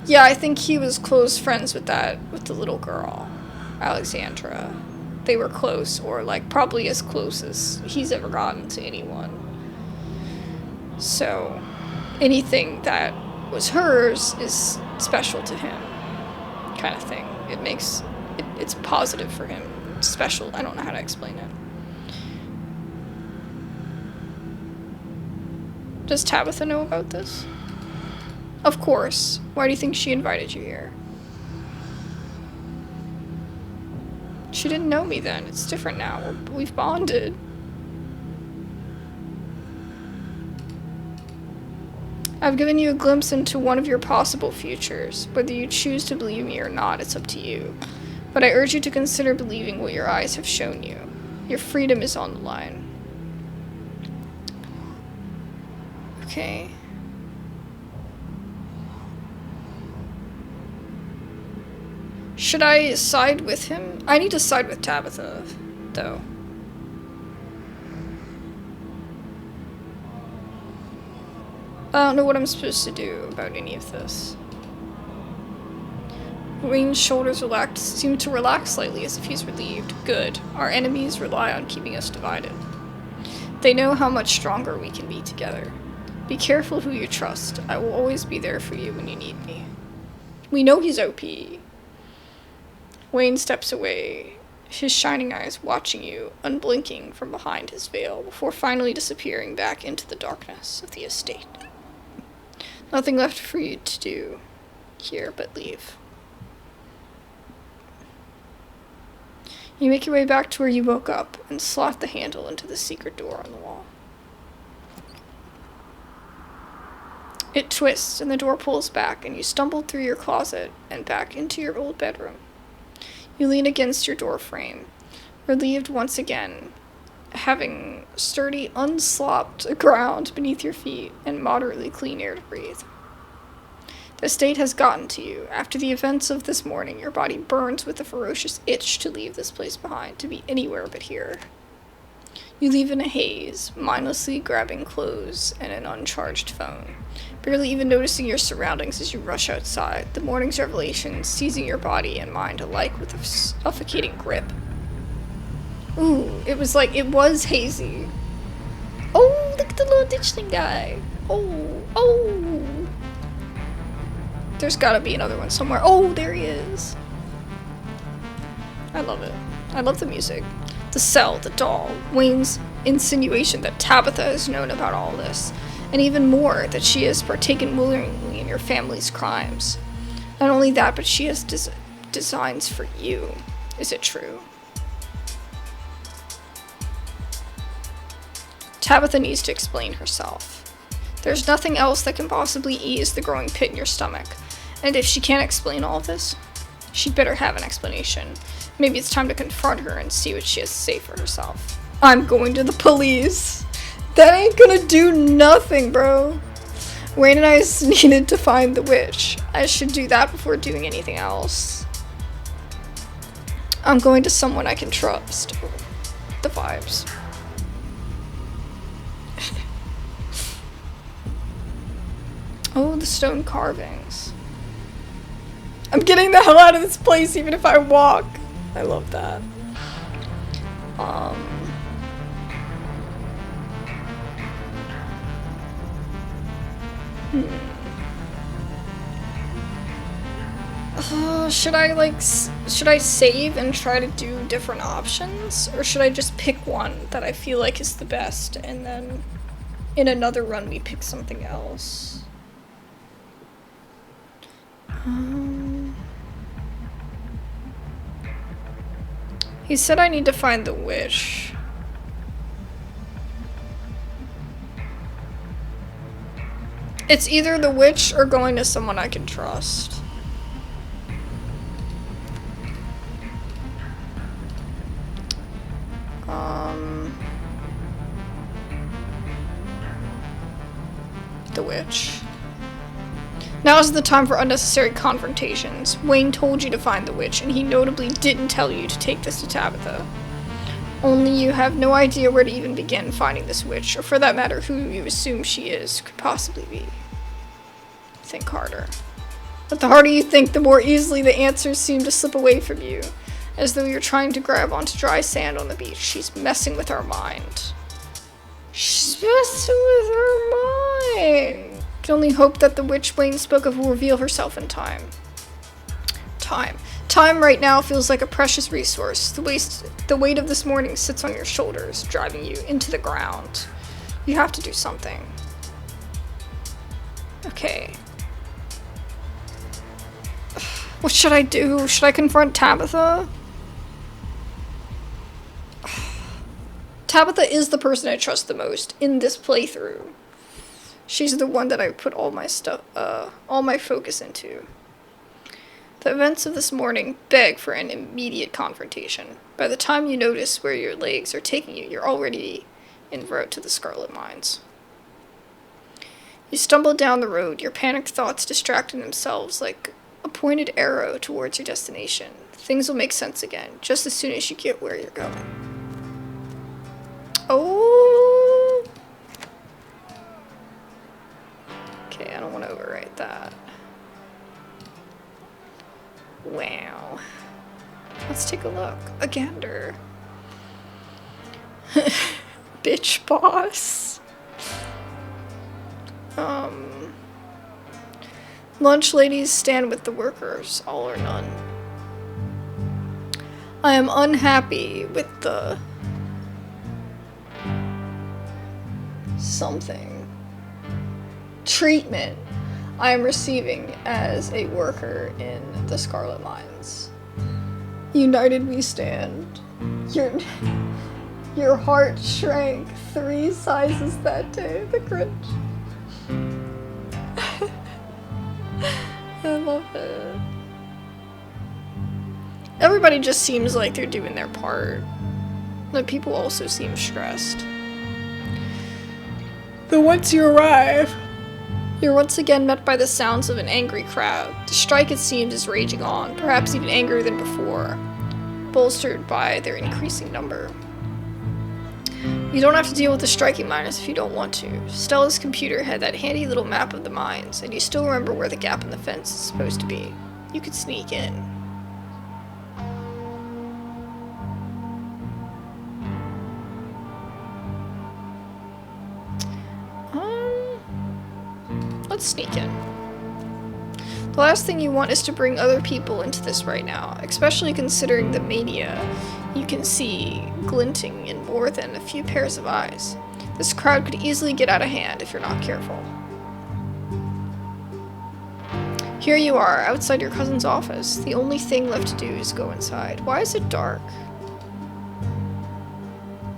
Yeah, I think he was close friends with the little girl, Alexandra. They were close, or like probably as close as he's ever gotten to anyone. So, anything that was hers is special to him, kind of thing. It's positive for him, special. I don't know how to explain it. Does Tabitha know about this? Of course. Why do you think she invited you here? She didn't know me then. It's different now. We've bonded. I've given you a glimpse into one of your possible futures. Whether you choose to believe me or not, it's up to you. But I urge you to consider believing what your eyes have shown you. Your freedom is on the line. Okay. Should I side with him? I need to side with Tabitha, though. I don't know what I'm supposed to do about any of this. Wayne's shoulders seem to relax slightly as if he's relieved. Good. Our enemies rely on keeping us divided. They know how much stronger we can be together. Be careful who you trust. I will always be there for you when you need me. We know he's OP. Wayne steps away, his shining eyes watching you, unblinking from behind his veil, before finally disappearing back into the darkness of the estate. Nothing left for you to do here but leave. You make your way back to where you woke up and slot the handle into the secret door on the wall. It twists and the door pulls back and you stumble through your closet and back into your old bedroom. You lean against your door frame, relieved once again, having sturdy, unslopped ground beneath your feet and moderately clean air to breathe. The state has gotten to you. After the events of this morning, your body burns with a ferocious itch to leave this place behind, to be anywhere but here. You leave in a haze, mindlessly grabbing clothes and an uncharged phone, barely even noticing your surroundings as you rush outside, the morning's revelation seizing your body and mind alike with a suffocating grip. Ooh, it was hazy. Oh, look at the little ditchling guy. Oh. There's gotta be another one somewhere. Oh, there he is. I love it. I love the music. The cell, the doll, Wayne's insinuation that Tabitha has known about all this, and even more, that she has partaken willingly in your family's crimes. Not only that, but she has designs for you. Is it true? Tabitha needs to explain herself. There's nothing else that can possibly ease the growing pit in your stomach, and if she can't explain all of this, she'd better have an explanation. Maybe it's time to confront her and see what she has to say for herself. I'm going to the police. That ain't gonna do nothing, bro. Wayne and I needed to find the witch. I should do that before doing anything else. I'm going to someone I can trust. The vibes. Oh, the stone carvings. I'm getting the hell out of this place even if I walk. I love that. Should I save and try to do different options? Or should I just pick one that I feel like is the best and then in another run we pick something else? He said I need to find the witch. It's either the witch or going to someone I can trust. The witch. Now is the time for unnecessary confrontations. Wayne told you to find the witch, and he notably didn't tell you to take this to Tabitha. Only you have no idea where to even begin finding this witch, or for that matter, who you assume she is, could possibly be. Think harder. But the harder you think, the more easily the answers seem to slip away from you, as though you're trying to grab onto dry sand on the beach. She's messing with our mind. She's messing with her mind. Can only hope that the witch Wayne spoke of will reveal herself in time. Time right now feels like a precious resource. The weight of this morning sits on your shoulders, driving you into the ground. You have to do something. Okay. What should I do? Should I confront Tabitha? Tabitha is the person I trust the most in this playthrough. She's the one that I put all my focus into. The events of this morning beg for an immediate confrontation. By the time you notice where your legs are taking you, you're already en route to the Scarlet Mines. You stumble down the road, your panicked thoughts distracting themselves like a pointed arrow towards your destination. Things will make sense again, just as soon as you get where you're going. Oh! Okay, I don't want to overwrite that. Wow. Let's take a look. A gander. Bitch boss. Lunch ladies stand with the workers, all or none. I am unhappy with the treatment I am receiving as a worker in the Scarlet Mines. United we stand. Your heart shrank 3 sizes that day. The cringe. I love it. Everybody just seems like they're doing their part. But people also seem stressed. But once you arrive, you're once again met by the sounds of an angry crowd. The strike, it seems, is raging on, perhaps even angrier than before, bolstered by their increasing number. You don't have to deal with the striking miners if you don't want to. Stella's computer had that handy little map of the mines, and you still remember where the gap in the fence is supposed to be. You could sneak in. Let's sneak in. The last thing you want is to bring other people into this right now, especially considering the mania you can see glinting in more than a few pairs of eyes. This crowd could easily get out of hand if you're not careful. Here you are, outside your cousin's office. The only thing left to do is go inside. Why is it dark?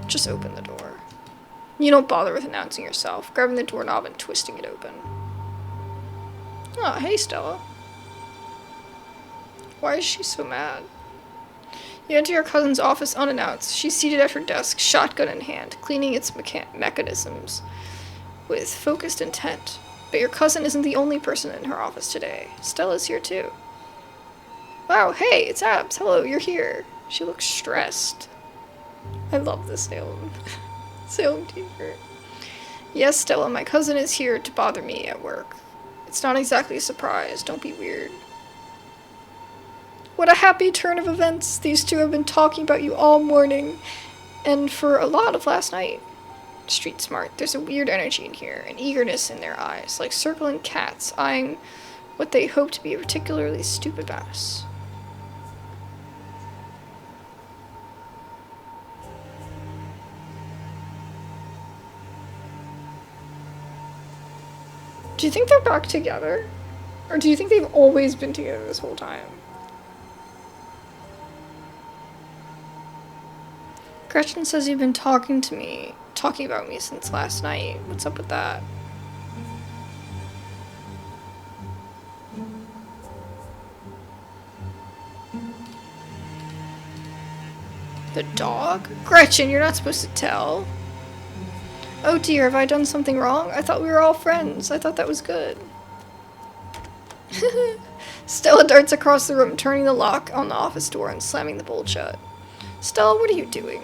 Just open the door. You don't bother with announcing yourself, grabbing the doorknob and twisting it open. Oh, hey Stella. Why is she so mad? You enter your cousin's office unannounced. She's seated at her desk, shotgun in hand, cleaning its mechanisms with focused intent. But your cousin isn't the only person in her office today. Stella's here too. Wow, hey, it's Abs. Hello, you're here. She looks stressed. I love this Salem. Salem t-shirt. Yes, Stella, my cousin is here to bother me at work. It's not exactly a surprise. Don't be weird. What a happy turn of events. These two have been talking about you all morning. And for a lot of last night. Street smart. There's a weird energy in here. An eagerness in their eyes. Like circling cats, eyeing what they hope to be a particularly stupid mouse. Do you think they're back together? Or do you think they've always been together this whole time? Gretchen says you've been talking about me since last night. What's up with that? The dog? Gretchen, you're not supposed to tell. Oh dear, have I done something wrong? I thought we were all friends. I thought that was good. Stella darts across the room, turning the lock on the office door and slamming the bolt shut. Stella, what are you doing?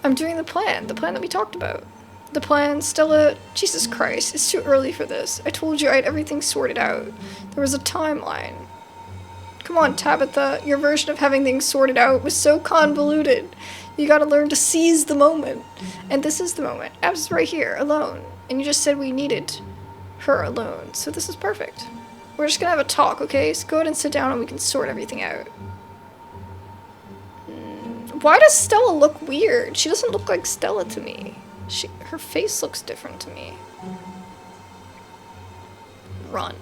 I'm doing the plan that we talked about. The plan, Stella, Jesus Christ, it's too early for this. I told you I had everything sorted out. There was a timeline. Come on, Tabitha, your version of having things sorted out was so convoluted. You gotta learn to seize the moment. And this is the moment. Abs is right here, alone. And you just said we needed her alone. So this is perfect. We're just gonna have a talk, okay? So go ahead and sit down and we can sort everything out. Why does Stella look weird? She doesn't look like Stella to me. Her face looks different to me. Run.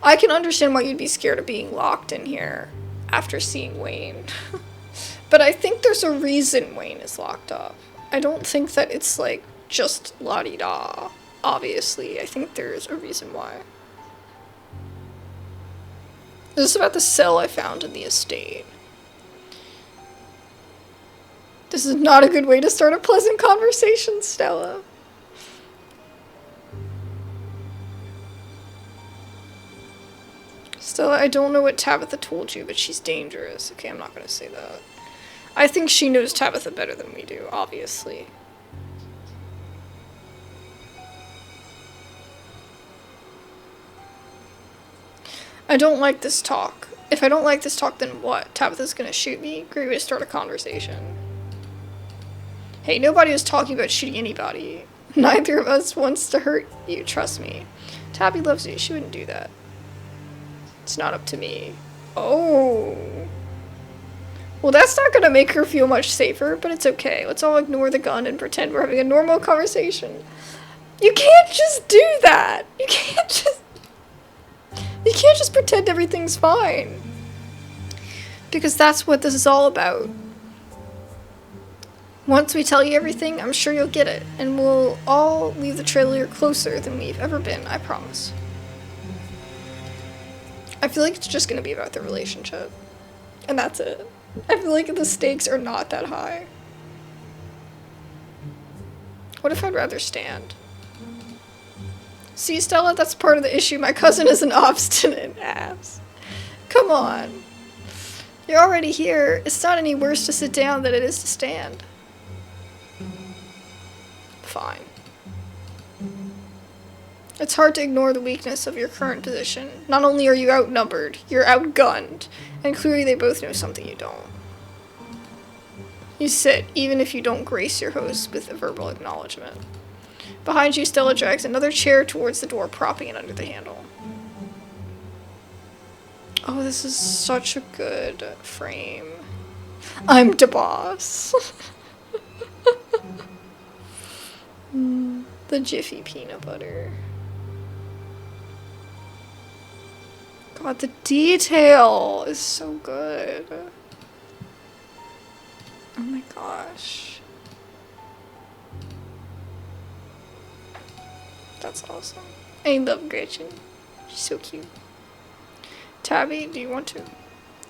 I can understand why you'd be scared of being locked in here after seeing Wayne. But I think there's a reason Wayne is locked up. I don't think that it's like just la-di-da. Obviously, I think there's a reason why. This is about the cell I found in the estate. This is not a good way to start a pleasant conversation, Stella. Stella, I don't know what Tabitha told you, but she's dangerous. Okay, I'm not gonna say that. I think she knows Tabitha better than we do, obviously. I don't like this talk. If I don't like this talk, then what? Tabitha's gonna shoot me? Great way to start a conversation. Hey, nobody was talking about shooting anybody. Neither of us wants to hurt you, trust me. Tabby loves you, she wouldn't do that. It's not up to me. Oh. Well, that's not gonna make her feel much safer, but it's okay. Let's all ignore the gun and pretend we're having a normal conversation. You can't just do that! You can't just pretend everything's fine. Because that's what this is all about. Once we tell you everything, I'm sure you'll get it. And we'll all leave the trailer closer than we've ever been, I promise. I feel like it's just gonna be about the relationship. And that's it. I feel like the stakes are not that high. What if I'd rather stand? See, Stella, that's part of the issue. My cousin is an obstinate ass. Come on. You're already here. It's not any worse to sit down than it is to stand. Fine. It's hard to ignore the weakness of your current position. Not only are you outnumbered, you're outgunned. And clearly they both know something you don't. You sit, even if you don't grace your host with a verbal acknowledgement. Behind you, Stella drags another chair towards the door, propping it under the handle. Oh, this is such a good frame. I'm the boss. The Jiffy peanut butter. God, the detail is so good. Oh my gosh. That's awesome. I love Gretchen. She's so cute. Tabby, do you want to?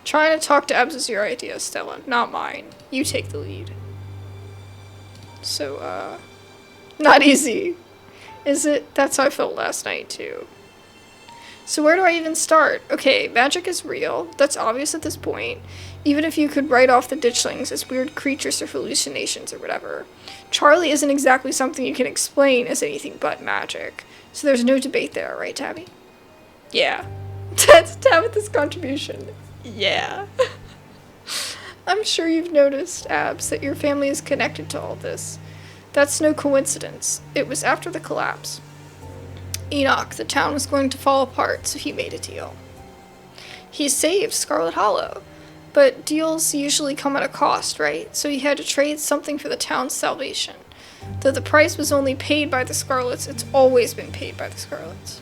Trying to talk to Abs is your idea, Stella, not mine. You take the lead. So, not easy. Is it? That's how I felt last night, too. So where do I even start? Okay, magic is real. That's obvious at this point. Even if you could write off the ditchlings as weird creatures or hallucinations or whatever. Charlie isn't exactly something you can explain as anything but magic. So there's no debate there, right, Tabby? Yeah. That's Tabitha's contribution. Yeah. I'm sure you've noticed, Abs, that your family is connected to all this. That's no coincidence. It was after the collapse. Enoch, the town was going to fall apart, so he made a deal. He saved Scarlet Hollow, but deals usually come at a cost, right? So he had to trade something for the town's salvation. Though the price was only paid by the Scarlets, it's always been paid by the Scarlets.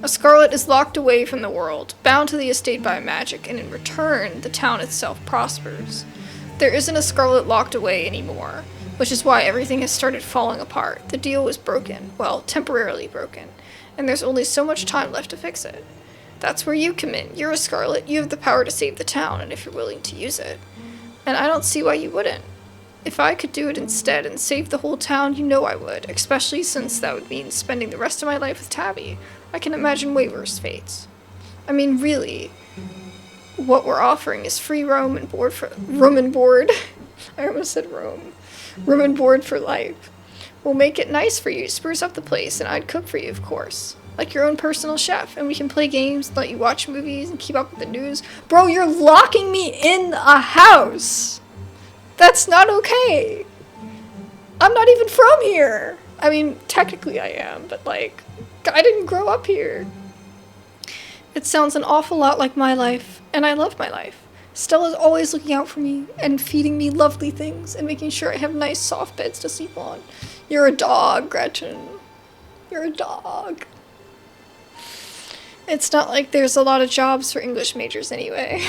A Scarlet is locked away from the world, bound to the estate by magic, and in return, the town itself prospers. There isn't a Scarlet locked away anymore, which is why everything has started falling apart. The deal was broken. Well, temporarily broken. And there's only so much time left to fix it. That's where you come in. You're a Scarlet. You have the power to save the town, and if you're willing to use it. And I don't see why you wouldn't. If I could do it instead and save the whole town, you know I would. Especially since that would mean spending the rest of my life with Tabby. I can imagine way worse fates. I mean, really, what we're offering is free room and board for... room and board. I almost said Rome. Room and board for life. We'll make it nice for you, spruce up the place, and I'd cook for you, of course. Like your own personal chef, and we can play games, let you watch movies, and keep up with the news. Bro, you're locking me in a house! That's not okay! I'm not even from here! I mean, technically I am, but like, I didn't grow up here. It sounds an awful lot like my life, and I love my life. Stella's always looking out for me and feeding me lovely things and making sure I have nice soft beds to sleep on. You're a dog, Gretchen. You're a dog. It's not like there's a lot of jobs for English majors anyway.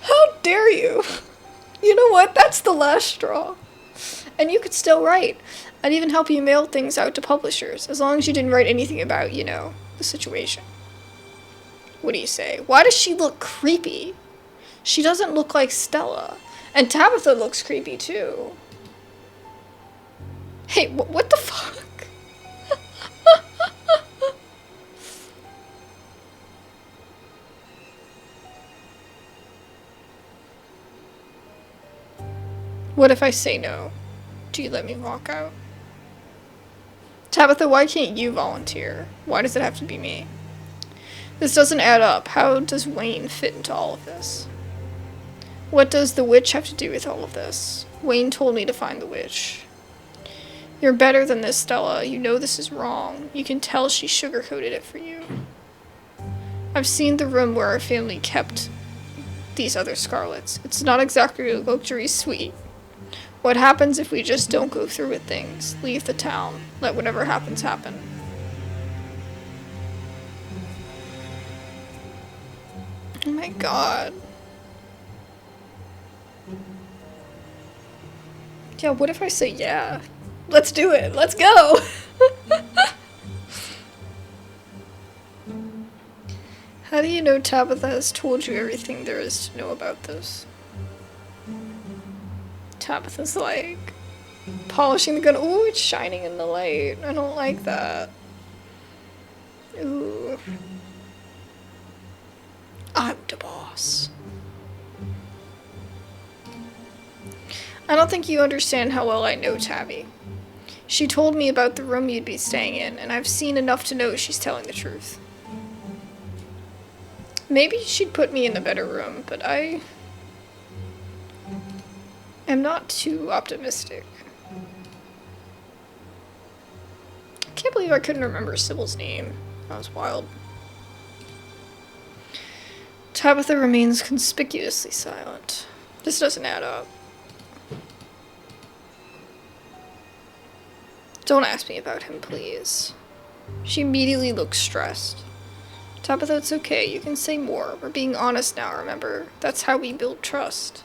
How dare you? You know what? That's the last straw. And you could still write. I'd even help you mail things out to publishers, as long as you didn't write anything about, you know, the situation. What do you say? Why does she look creepy? She doesn't look like Stella. And Tabitha looks creepy, too. Hey, what the fuck? What if I say no? Do you let me walk out? Tabitha, why can't you volunteer? Why does it have to be me? This doesn't add up. How does Wayne fit into all of this? What does the witch have to do with all of this? Wayne told me to find the witch. You're better than this, Stella. You know this is wrong. You can tell she sugarcoated it for you. I've seen the room where our family kept these other Scarlets. It's not exactly a luxury suite. What happens if we just don't go through with things? Leave the town. Let whatever happens happen. Oh my god. Yeah, what if I say yeah? Let's do it. Let's go. How do you know Tabitha has told you everything there is to know about this? Tabitha's like polishing the gun. Ooh, it's shining in the light. I don't like that. Ooh. I'm the boss. I don't think you understand how well I know Tabby. She told me about the room you'd be staying in, and I've seen enough to know she's telling the truth. Maybe she'd put me in a better room, but I am not too optimistic. I can't believe I couldn't remember Sybil's name. That was wild. Tabitha remains conspicuously silent. This doesn't add up. Don't ask me about him, please. She immediately looks stressed. Tabitha, it's okay. You can say more. We're being honest now, remember? That's how we build trust.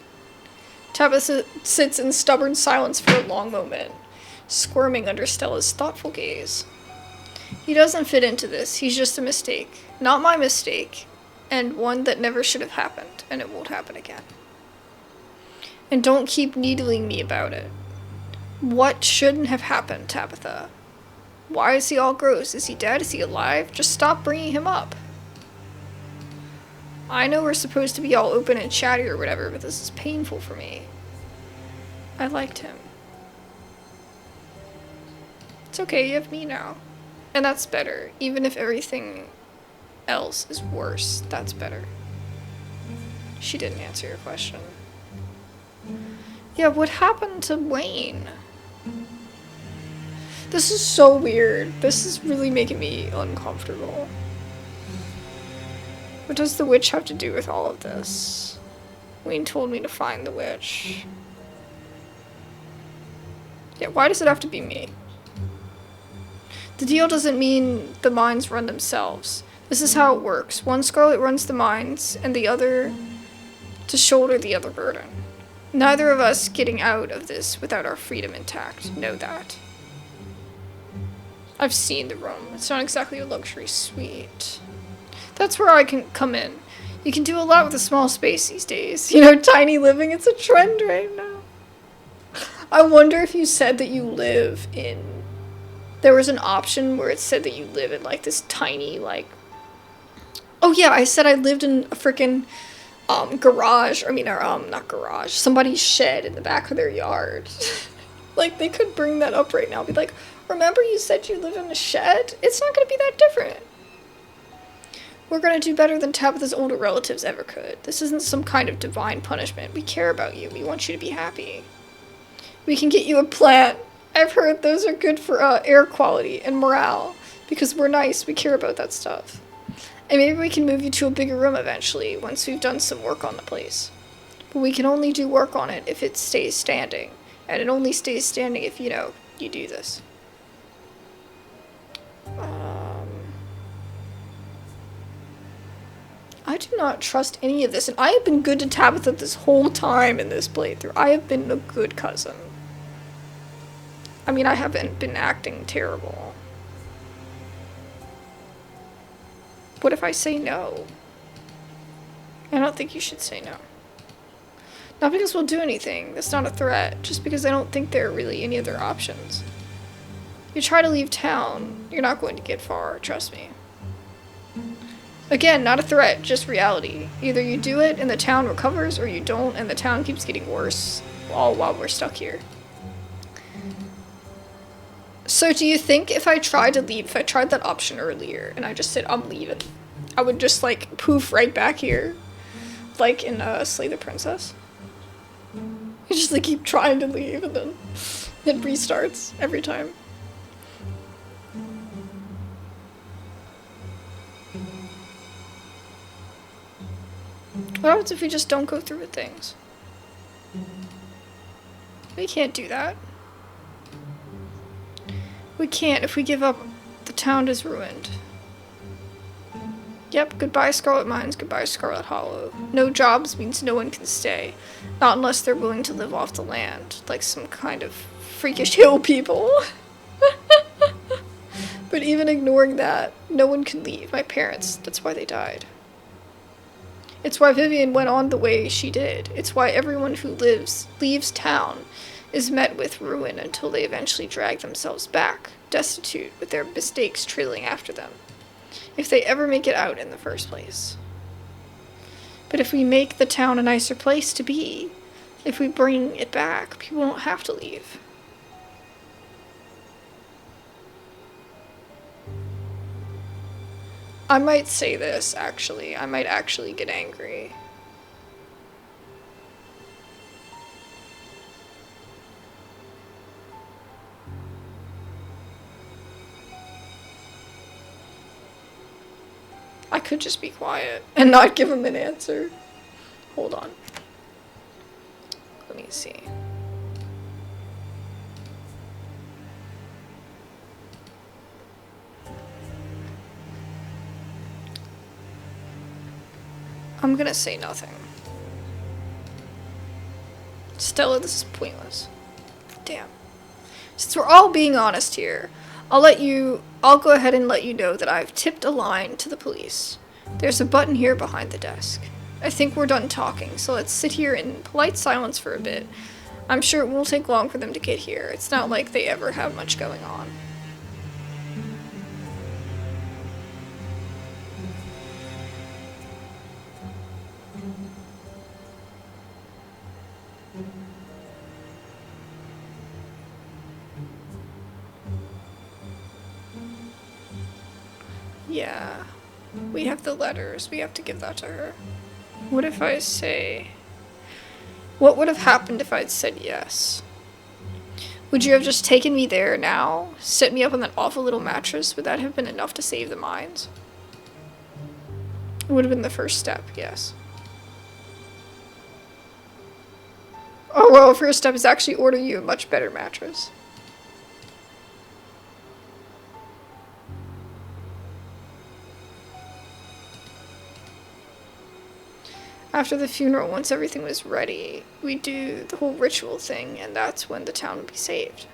Tabitha sits in stubborn silence for a long moment, squirming under Stella's thoughtful gaze. He doesn't fit into this. He's just a mistake. Not my mistake. And one that never should have happened. And it won't happen again. And don't keep needling me about it. What shouldn't have happened, Tabitha? Why is he all gross? Is he dead? Is he alive? Just stop bringing him up. I know we're supposed to be all open and chatty or whatever, but this is painful for me. I liked him. It's okay, you have me now. And that's better. Even if everything else is worse, that's better. She didn't answer your question. Yeah, what happened to Wayne? This is so weird. This is really making me uncomfortable. What does the witch have to do with all of this? Wayne told me to find the witch. Yeah, why does it have to be me? The deal doesn't mean the mines run themselves. This is how it works. One Scarlet runs the mines, and the other to shoulder the other burden. Neither of us getting out of this without our freedom intact. Know that. I've seen the room. It's not exactly a luxury suite. That's where I can come in. You can do a lot with a small space these days. You know, tiny living, it's a trend right now. I wonder if you said that you live in... There was an option where it said that you live in, like, this tiny, like... Oh yeah, I said I lived in a freaking garage. I mean, or, not garage. Somebody's shed in the back of their yard. Like, they could bring that up right now. Be like, remember you said you live in a shed? It's not going to be that different. We're going to do better than Tabitha's older relatives ever could. This isn't some kind of divine punishment. We care about you. We want you to be happy. We can get you a plant. I've heard those are good for air quality and morale. Because we're nice. We care about that stuff. And maybe we can move you to a bigger room eventually, once we've done some work on the place. But we can only do work on it if it stays standing. And it only stays standing if, you know, you do this. I do not trust any of this, and I have been good to Tabitha this whole time in this playthrough. I have been a good cousin. I mean, I haven't been acting terrible. What if I say no? I don't think you should say no. Not because we'll do anything. That's not a threat. Just because I don't think there are really any other options. You try to leave town, you're not going to get far, trust me. Again, not a threat, just reality. Either you do it and the town recovers, or you don't and the town keeps getting worse, all while we're stuck here. So do you think if I tried to leave, if I tried that option earlier, and I just said, I'm leaving, I would just, like, poof right back here? Like in Slay the Princess? You just, like, keep trying to leave, and then it restarts every time. What happens if we just don't go through with things? We can't do that. We can't. If we give up, the town is ruined. Yep, goodbye Scarlet Mines, goodbye Scarlet Hollow. No jobs means no one can stay. Not unless they're willing to live off the land, like some kind of freakish hill people. But even ignoring that, no one can leave. My parents, that's why they died. It's why Vivian went on the way she did. It's why everyone who leaves town is met with ruin until they eventually drag themselves back, destitute, with their mistakes trailing after them. If they ever make it out in the first place. But if we make the town a nicer place to be, if we bring it back, people won't have to leave. I might say this, actually. I might actually get angry. I could just be quiet and not give him an answer. Hold on. Let me see. I'm gonna say nothing. Stella, this is pointless. Damn. Since we're all being honest here, I'll go ahead and let you know that I've tipped a line to the police. There's a button here behind the desk. I think we're done talking, so let's sit here in polite silence for a bit. I'm sure it won't take long for them to get here. It's not like they ever have much going on. Yeah, we have the letters. We have to give that to her. What if I say... What would have happened if I'd said yes? Would you have just taken me there now? Set me up on that awful little mattress? Would that have been enough to save the mines? It would have been the first step, yes. Oh well, first step is actually order you a much better mattress. After the funeral, once everything was ready, we'd do the whole ritual thing, and that's when the town would be saved.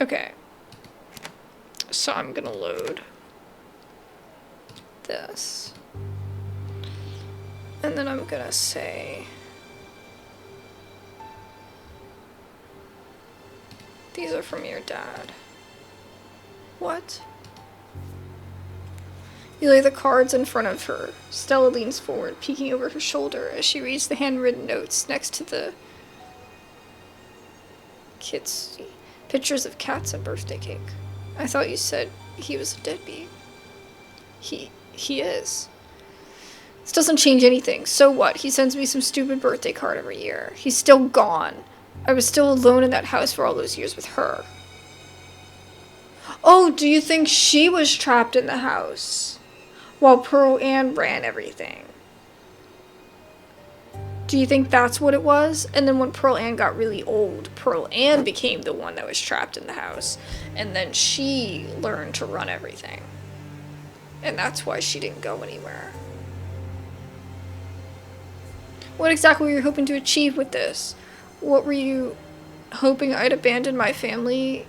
Okay. So I'm gonna load this. And then I'm gonna say... These are from your dad. What? You lay the cards in front of her. Stella leans forward, peeking over her shoulder as she reads the handwritten notes next to the kids' pictures of cats and birthday cake. I thought you said he was a deadbeat. He is. This doesn't change anything. So what? He sends me some stupid birthday card every year. He's still gone. I was still alone in that house for all those years with her. Oh, do you think she was trapped in the house while Pearl Ann ran everything? Do you think that's what it was? And then when Pearl Ann got really old, Pearl Ann became the one that was trapped in the house. And then she learned to run everything. And that's why she didn't go anywhere. What exactly were you hoping to achieve with this? What were you hoping I'd abandon my family,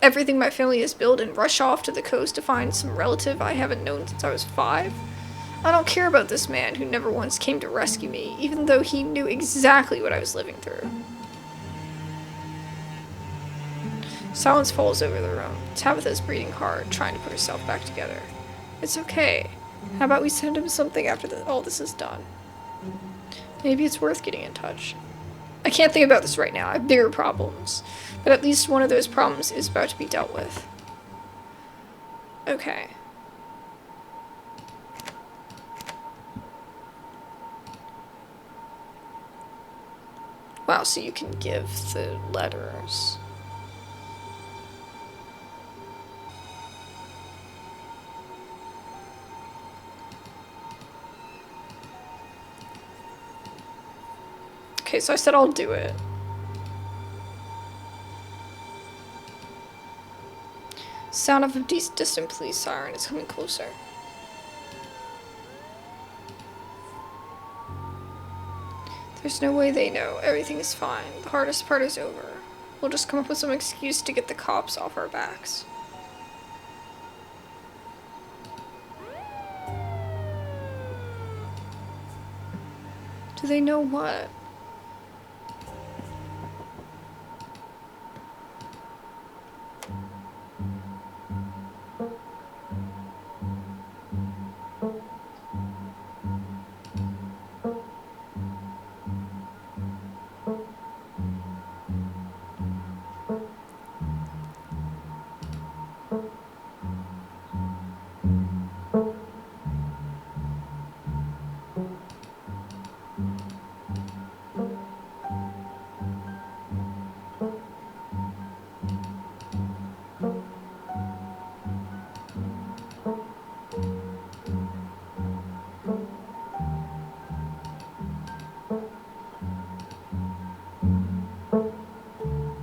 everything my family has built, and rush off to the coast to find some relative I haven't known since I was 5? I don't care about this man who never once came to rescue me, even though he knew exactly what I was living through. Silence falls over the room. Tabitha's breathing hard, trying to put herself back together. It's okay. How about we send him something after all this is done? Maybe it's worth getting in touch. I can't think about this right now. I have bigger problems. But at least one of those problems is about to be dealt with. Okay. Wow, so you can give the letters. Okay, so I said I'll do it. Sound of a distant police siren is coming closer. There's no way they know. Everything is fine. The hardest part is over. We'll just come up with some excuse to get the cops off our backs. Do they know what?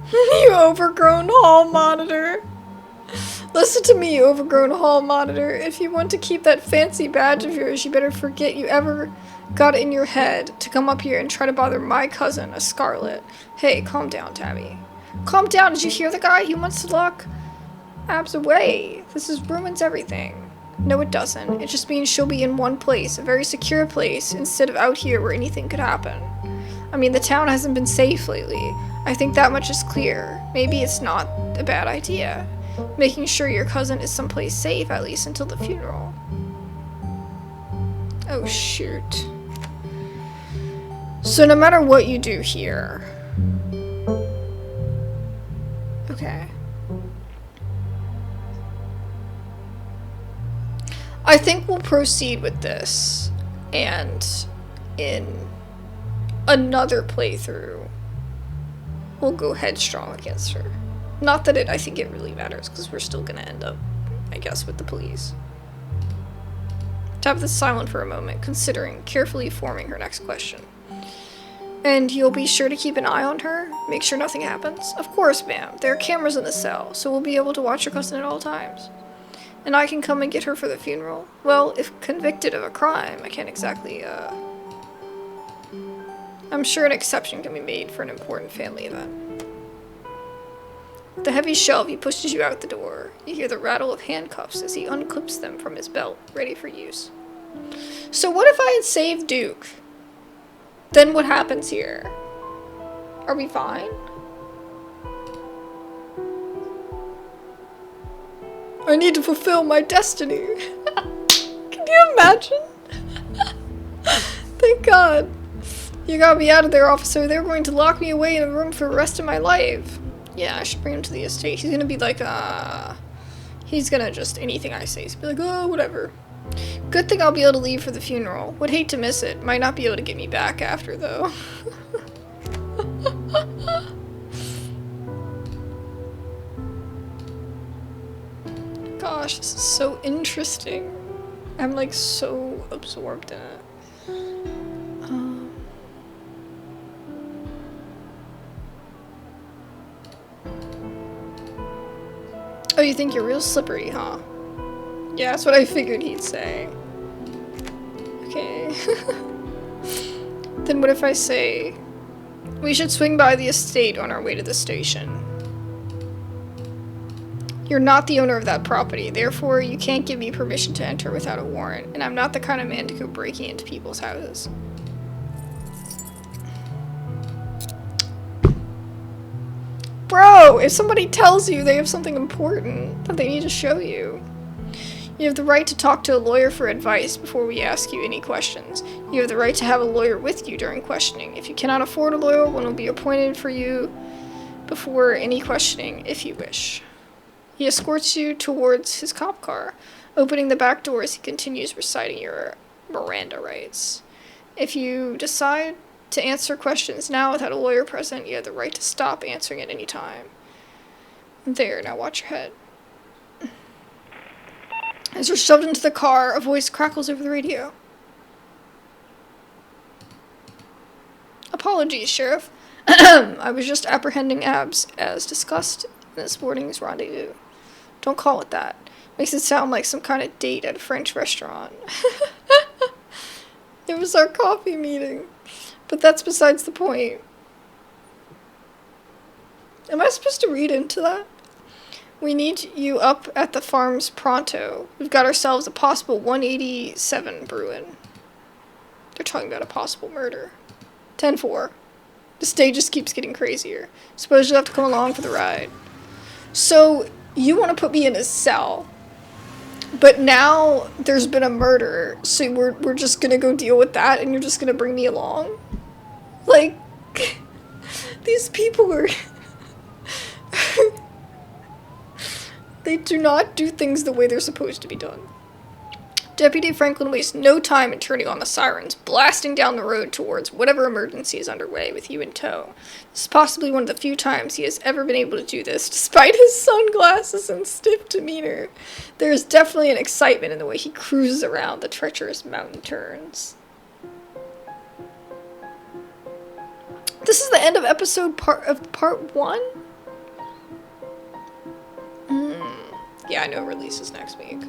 You overgrown hall monitor. Listen to me, you overgrown hall monitor. If you want to keep that fancy badge of yours, you better forget you ever got it in your head to come up here and try to bother my cousin, a Scarlet. Hey, calm down, Tabby. Calm down, did you hear the guy? He wants to lock Abs away. This ruins everything. No, it doesn't. It just means she'll be in one place, a very secure place, instead of out here where anything could happen. I mean, the town hasn't been safe lately. I think that much is clear. Maybe it's not a bad idea. Making sure your cousin is someplace safe, at least until the funeral. Oh, shoot. So no matter what you do here... Okay. I think we'll proceed with this, and in another playthrough, we'll go headstrong against her. Not that I think it really matters, because we're still gonna end up, I guess, with the police. Tabitha's silent for a moment, considering, carefully forming her next question. And you'll be sure to keep an eye on her? Make sure nothing happens? Of course, ma'am. There are cameras in the cell, so we'll be able to watch your cousin at all times. And I can come and get her for the funeral? Well, if convicted of a crime, I can't exactly, I'm sure an exception can be made for an important family event. With the heavy shelf, he pushes you out the door. You hear the rattle of handcuffs as he unclips them from his belt, ready for use. So what if I had saved Duke? Then what happens here? Are we fine? I need to fulfill my destiny. Can you imagine? Thank God. You got me out of there, officer. They're going to lock me away in a room for the rest of my life. Yeah, I should bring him to the estate. He's gonna be like, he's gonna just, anything I say, he's gonna be like, oh, whatever. Good thing I'll be able to leave for the funeral. Would hate to miss it. Might not be able to get me back after, though. Gosh, this is so interesting. I'm like so absorbed in it. Oh, you think you're real slippery, huh? Yeah, that's what I figured he'd say. Okay. Then what if I say, we should swing by the estate on our way to the station? You're not the owner of that property, therefore you can't give me permission to enter without a warrant, and I'm not the kind of man to go breaking into people's houses. Bro, if somebody tells you they have something important that they need to show you, you have the right to talk to a lawyer for advice before we ask you any questions. You have the right to have a lawyer with you during questioning. If you cannot afford a lawyer, one will be appointed for you before any questioning, if you wish. He escorts you towards his cop car, opening the back door as he continues reciting your Miranda rights. If you decide to answer questions now without a lawyer present, you have the right to stop answering at any time. There, now watch your head. As you're shoved into the car, a voice crackles over the radio. Apologies, Sheriff. I was just apprehending Abs, as discussed in this morning's rendezvous. Don't call it that. Makes it sound like some kind of date at a French restaurant. It was our coffee meeting. But that's besides the point. Am I supposed to read into that? We need you up at the farms pronto. We've got ourselves a possible 187 brewing. They're talking about a possible murder. 10-4. The stage just keeps getting crazier. Suppose you'll have to come along for the ride. So, you want to put me in a cell. But now there's been a murder, so we're just gonna go deal with that and you're just gonna bring me along? Like, these people are... They do not do things the way they're supposed to be done. Deputy Franklin wastes no time in turning on the sirens, blasting down the road towards whatever emergency is underway with you in tow. This is possibly one of the few times he has ever been able to do this, despite his sunglasses and stiff demeanor. There is definitely an excitement in the way he cruises around the treacherous mountain turns. This is the end of part 1? Yeah, I know it releases next week.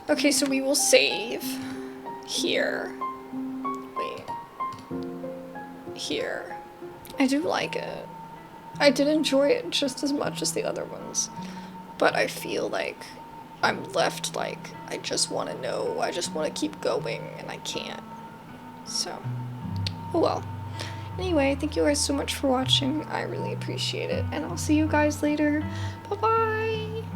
Okay, so we will save here. Wait. Here. I do like it. I did enjoy it just as much as the other ones. But I feel like I'm left like, I just want to know, I just want to keep going, and I can't. So, oh well. Anyway, thank you guys so much for watching. I really appreciate it, and I'll see you guys later. Bye-bye!